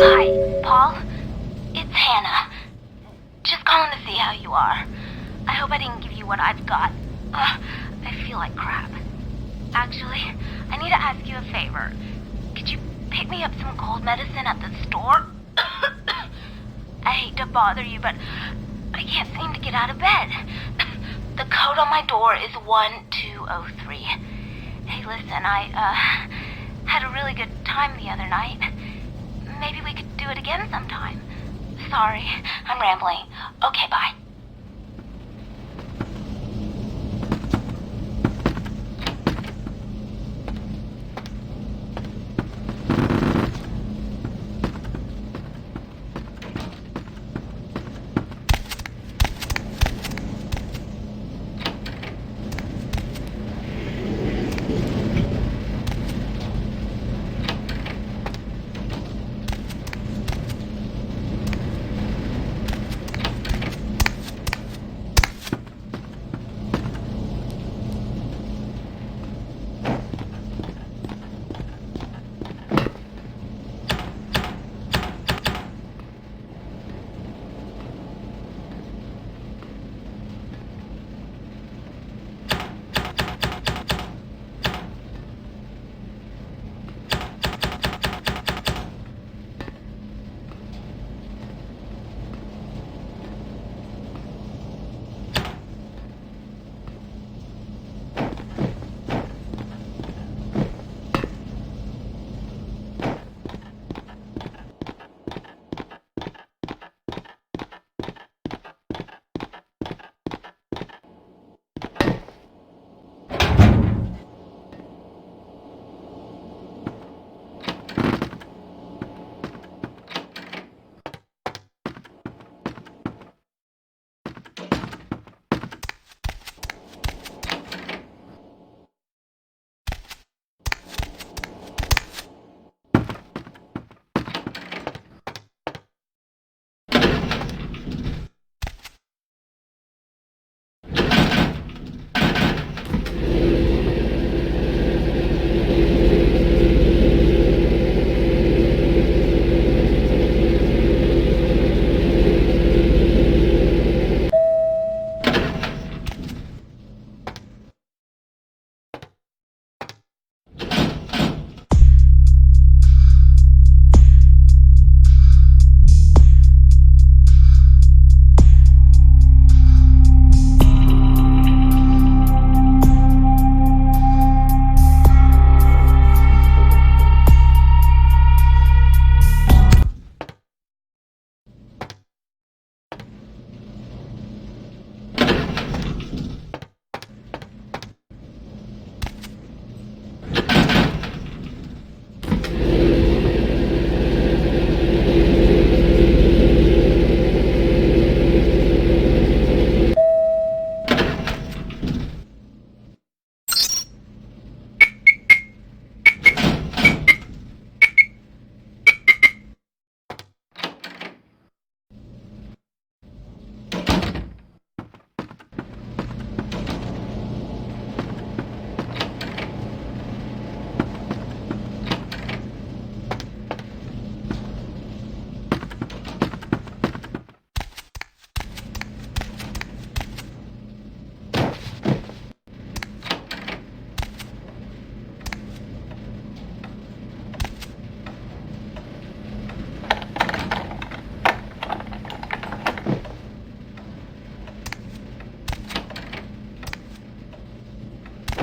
Speaker 9: Hi, Paul. It's Hannah. Just calling to see how you are. I hope I didn't give you what I've got. I feel like crap. Actually, I need to ask you a favor. Could you pick me up some cold medicine at the store? I hate to bother you, but I can't seem to get out of bed. The code on my door is 1203. Hey, listen, I had a really good time the other night. Maybe we could do it again sometime. Sorry, I'm rambling. Okay, bye.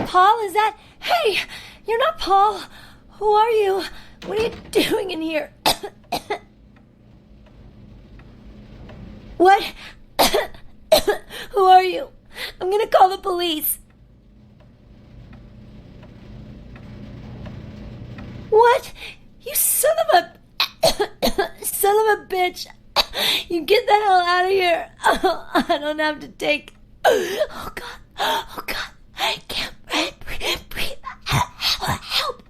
Speaker 18: Paul, is that... Hey, you're not Paul. Who are you? What are you doing in here? What? Who are you? I'm gonna call the police. What? You son of a... son of a bitch. You get the hell out of here. I don't have to take... Oh, God. Oh, God. I can't breathe. Help.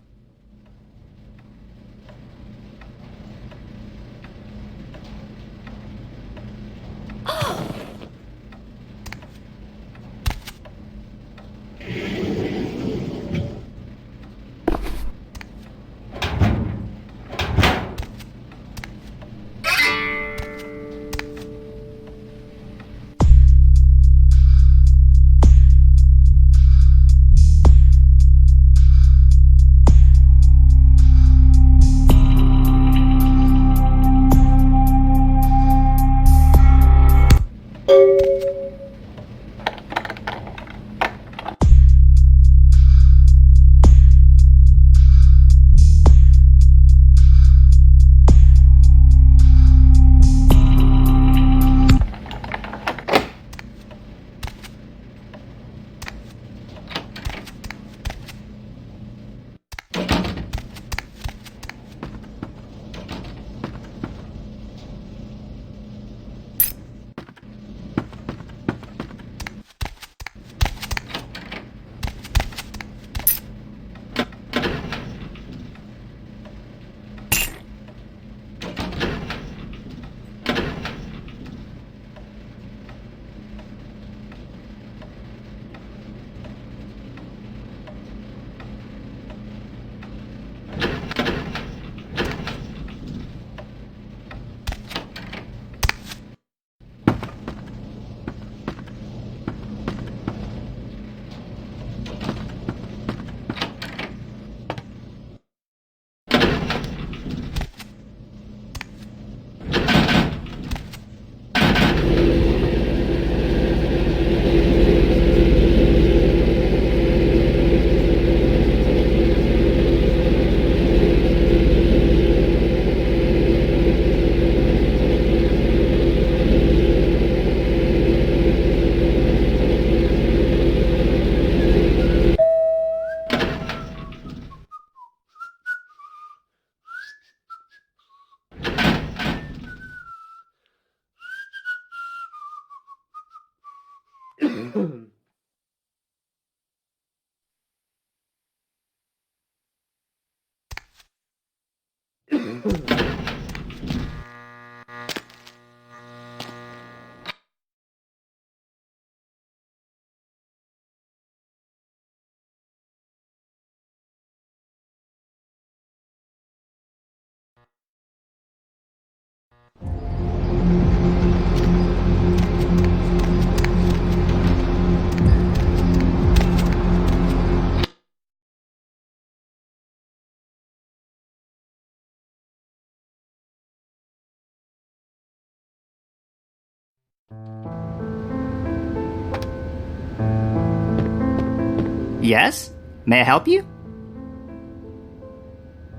Speaker 20: Yes? May I help you?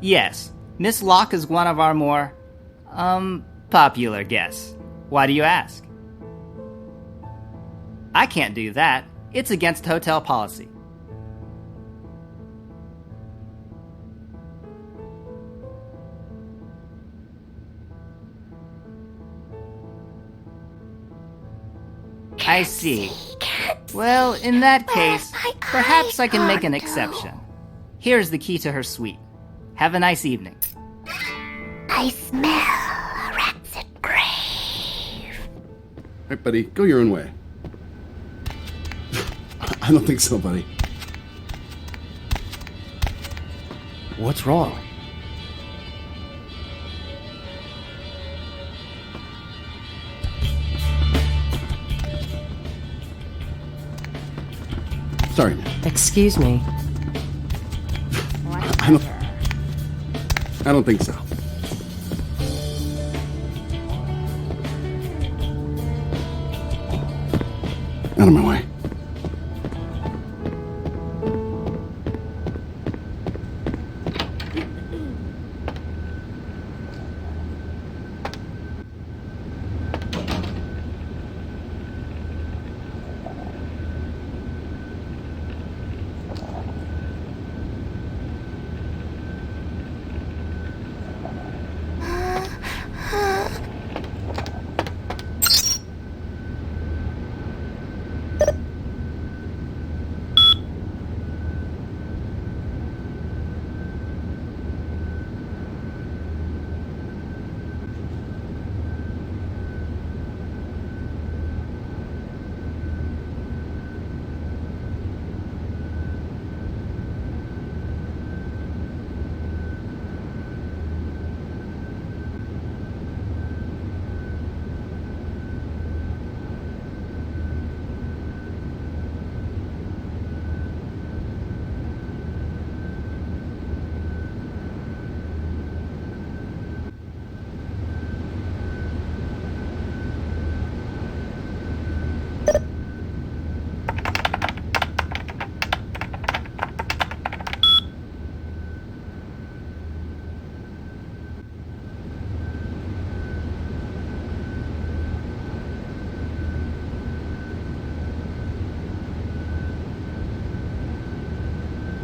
Speaker 20: Yes, Miss Locke is one of our more, popular guests. Why do you ask? I can't do that. It's against hotel policy. I see. Well, in that case, perhaps I can make an exception. Here's the key to her suite. Have a nice evening.
Speaker 9: I smell a rancid grave.
Speaker 21: Alright, buddy, go your own way. I don't think so, buddy.
Speaker 8: What's wrong?
Speaker 21: Sorry, man.
Speaker 22: Excuse me.
Speaker 21: I don't think so. Out of my way.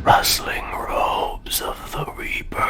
Speaker 11: rustling robes of the Reaper.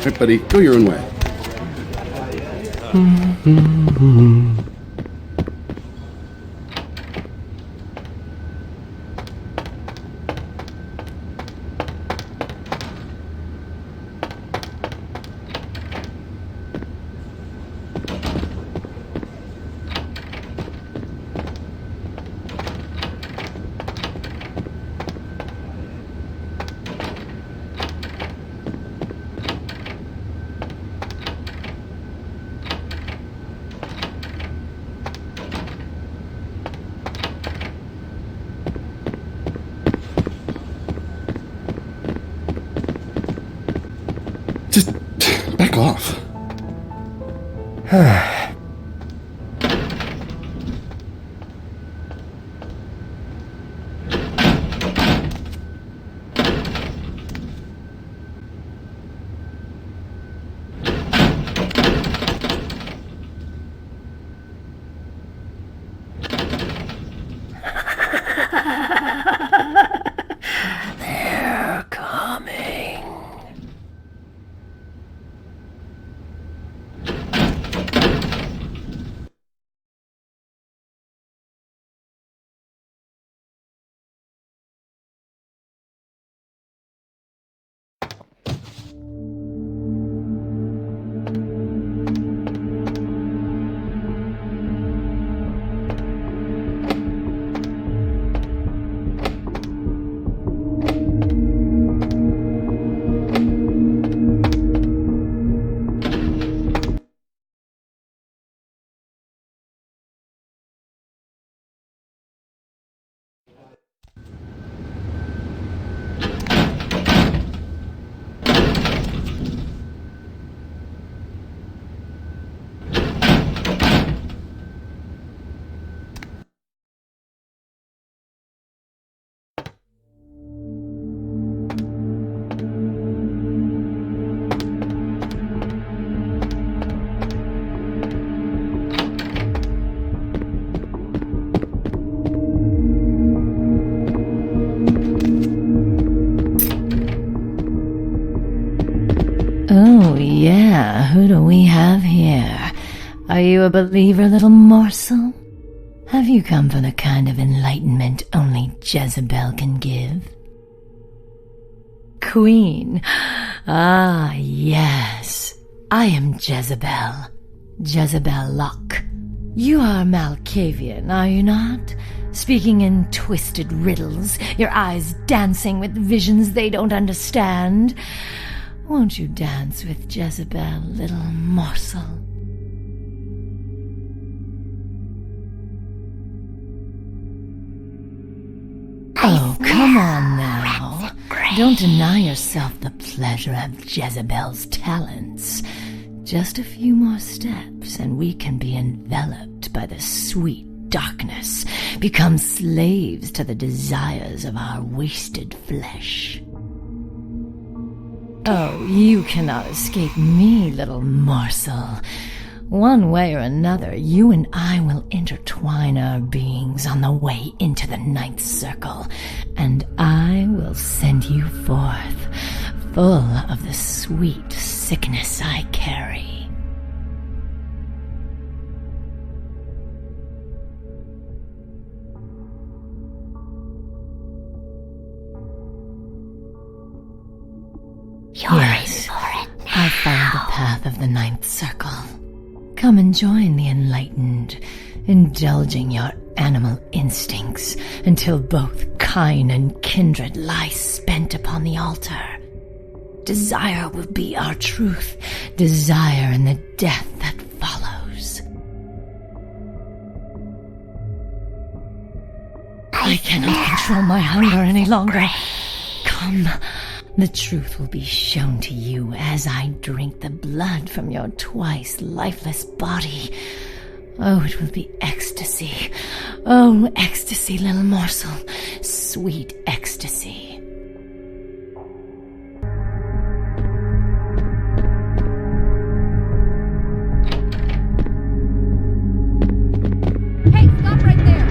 Speaker 21: Alright, buddy, go your own way. Just back off.
Speaker 11: They're coming.
Speaker 2: Oh, yeah, who do we have here? Are you a believer, little morsel? Have you come for the kind of enlightenment only Jezebel can give? Queen. Ah, yes. I am Jezebel. Jezebel Locke. You are Malkavian, are you not? Speaking in twisted riddles, your eyes dancing with visions they don't understand. Won't you dance with Jezebel, little morsel? Oh, come on now. Don't deny yourself the pleasure of Jezebel's talents. Just a few more steps and we can be enveloped by the sweet darkness, become slaves to the desires of our wasted flesh. Oh, you cannot escape me, little morsel. One way or another, you and I will intertwine our beings on the way into the ninth circle, and I will send you forth, full of the sweet sickness I carry. Yes, I follow the path of the ninth circle. Come and join the enlightened, indulging your animal instincts until both kind and kindred lie spent upon the altar. Desire will be our truth, desire and the death that follows. I cannot control my hunger any longer. Come, the truth will be shown to you as I drink the blood from your twice lifeless body. Oh, it will be ecstasy. Oh, ecstasy, little morsel. Sweet ecstasy.
Speaker 4: Hey, stop right there!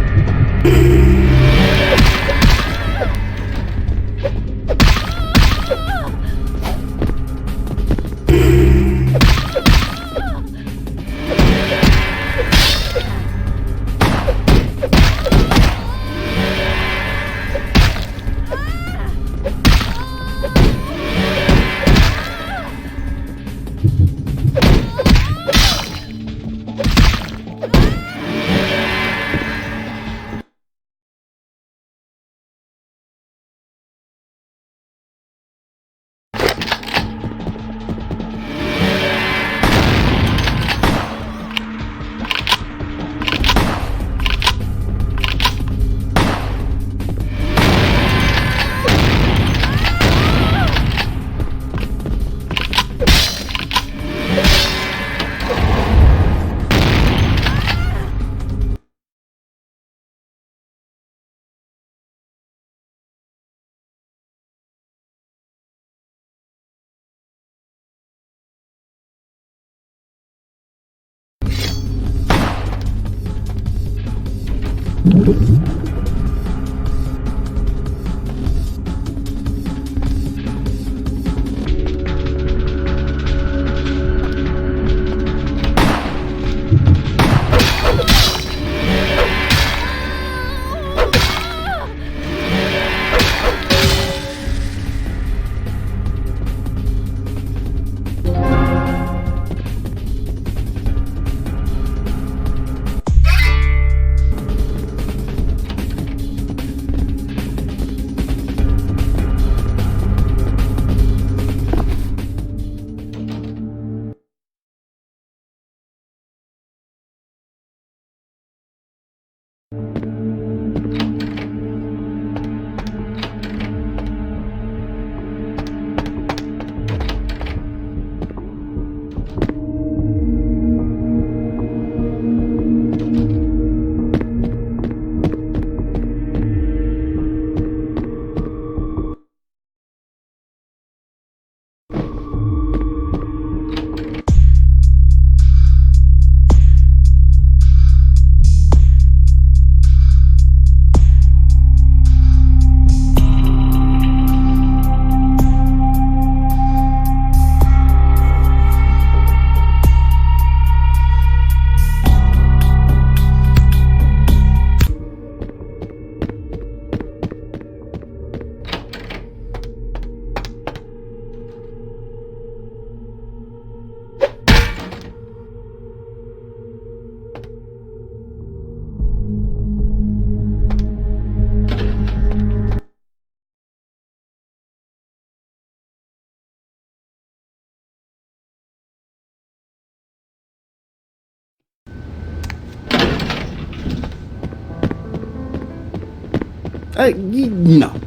Speaker 21: No.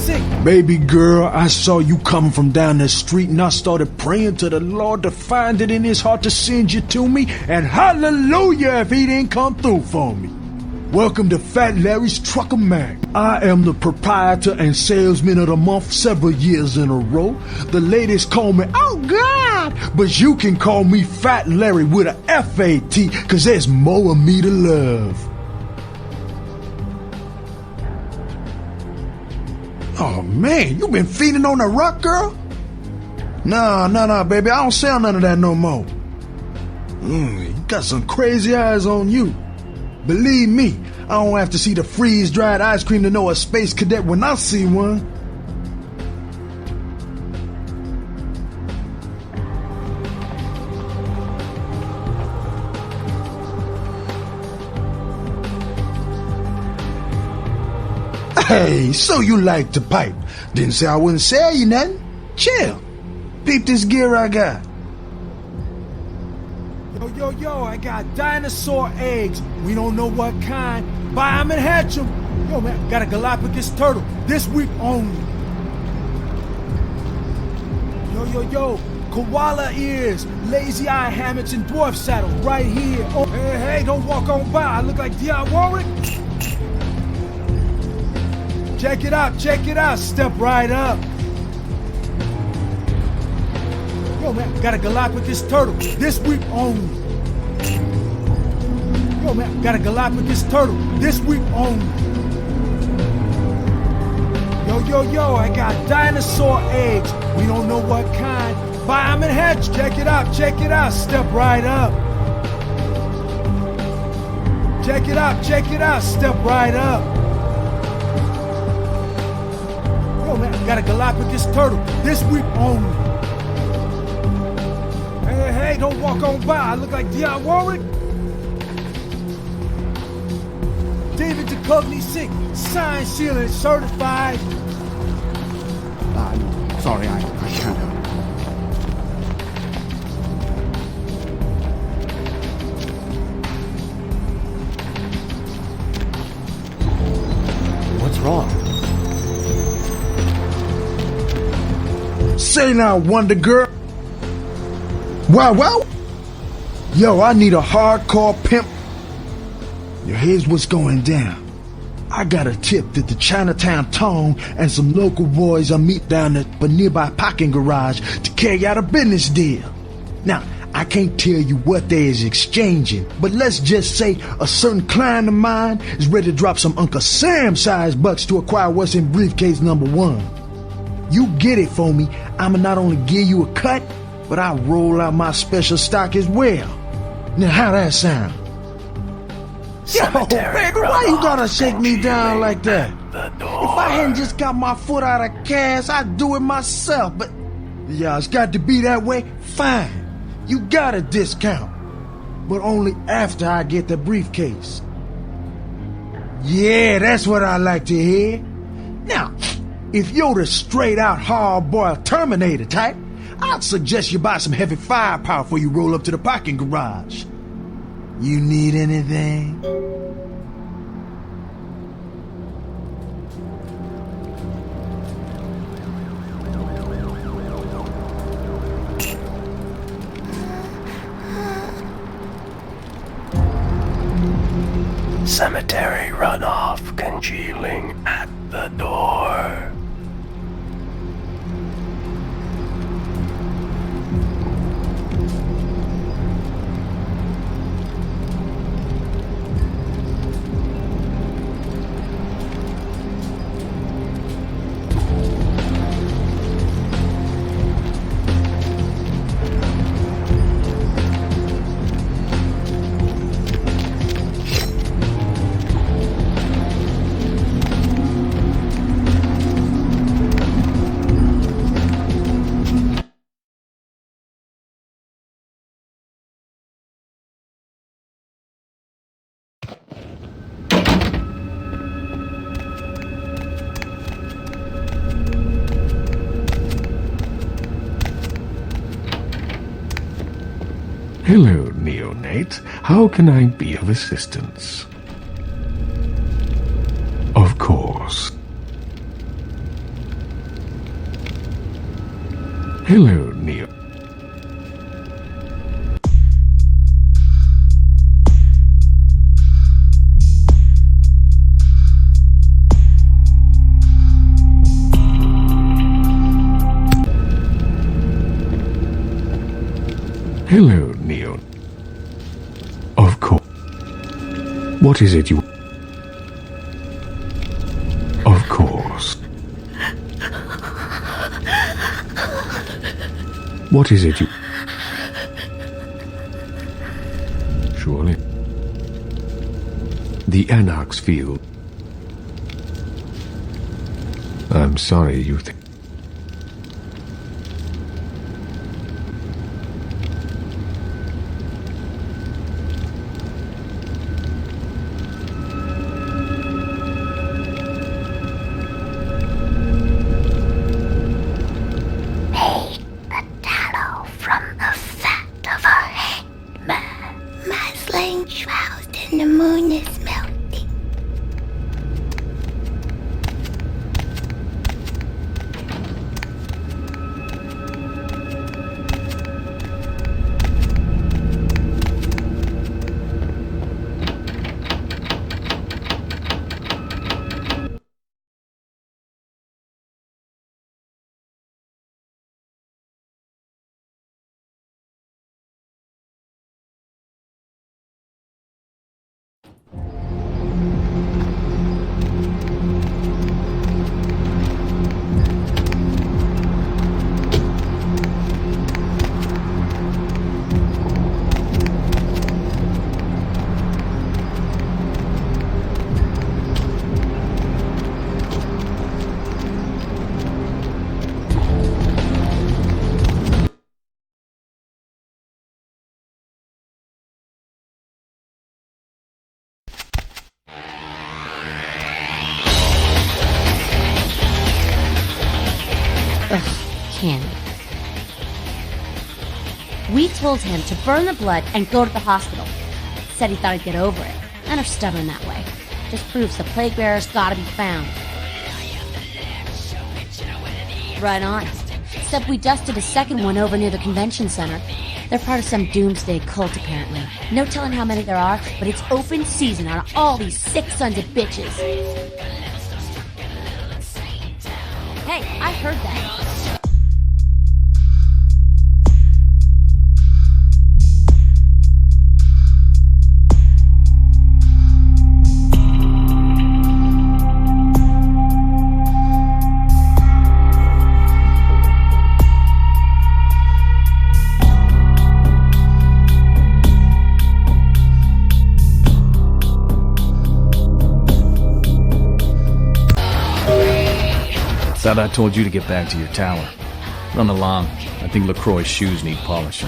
Speaker 1: sick.
Speaker 3: Baby girl, I saw you coming from down the street and I started praying to the Lord to find it in his heart to send you to me, and hallelujah if he didn't come through for me. Welcome to Fat Larry's Trucker Mag. I am the proprietor and salesman of the month several years in a row. The ladies call me, oh God, but you can call me Fat Larry with a F-A-T, cause there's more of me to love. Oh man, you been feeding on the ruck, girl? Nah, baby, I don't sell none of that no more. You got some crazy eyes on you. Believe me, I don't have to see the freeze-dried ice cream to know a space cadet when I see one. Hey, so you like to pipe. Didn't say I wouldn't sell you nothing. Chill. Peep this gear I got. Yo, I got dinosaur eggs. We don't know what kind. Buy them and hatch them. Yo, man, got a Galapagos turtle. This week only. Yo, koala ears, lazy eye hammocks, and dwarf saddle right here. Oh, hey, don't walk on by. I look like D.I. Warwick. Check it out. Step right up. Yo, man, got a Galapagos turtle. This week only. Yo, man, got a Galapagos turtle. This week only. Yo, I got dinosaur eggs. We don't know what kind. Buy them and hatch. Check it out. Step right up. Check it out. Step right up. Yo, man, got a Galapagos turtle. This week only. Hey, don't walk on by. I look like D.I. Warwick. David Duchovny sick. Signed, sealed, and certified.
Speaker 21: Sorry, I can't help.
Speaker 3: What's wrong? Say now, Wonder Girl. Wow. Yo, I need a hardcore pimp. Yo, here's what's going down. I got a tip that the Chinatown Tone and some local boys are meet down at a nearby parking garage to carry out a business deal. Now, I can't tell you what they is exchanging, but let's just say a certain client of mine is ready to drop some Uncle Sam-sized bucks to acquire what's in briefcase number 1. You get it for me, I'ma not only give you a cut, but I'll roll out my special stock as well. Now, how that sound? Yo, baby, why you gotta shake me down like that? If I hadn't just got my foot out of cash, I'd do it myself, but yeah, it's got to be that way. Fine, you got a discount, but only after I get the briefcase. Yeah, that's what I like to hear. Now, if you're the straight-out hard-boiled Terminator type, I'd suggest you buy some heavy firepower before you roll up to the parking garage. You need anything?
Speaker 8: Cemetery runoff congealing at the door.
Speaker 15: Hello, neonate. How can I be of assistance? Of course. Hello, Neil. Hello, Neil. Of course. What is it you... Of course. What is it you... Surely. The Anarch's field. I'm sorry you think...
Speaker 18: Candy. We told him to burn the blood and go to the hospital. Said he thought he'd get over it. Men are stubborn that way. Just proves the plague bearer's gotta be found. Right on. Except we dusted a second one over near the convention center. They're part of some doomsday cult, apparently. No telling how many there are, but it's open season on all these sick sons of bitches. Hey, I heard that.
Speaker 10: Thought I told you to get back to your tower. Run along. I think LaCroix's shoes need polishing.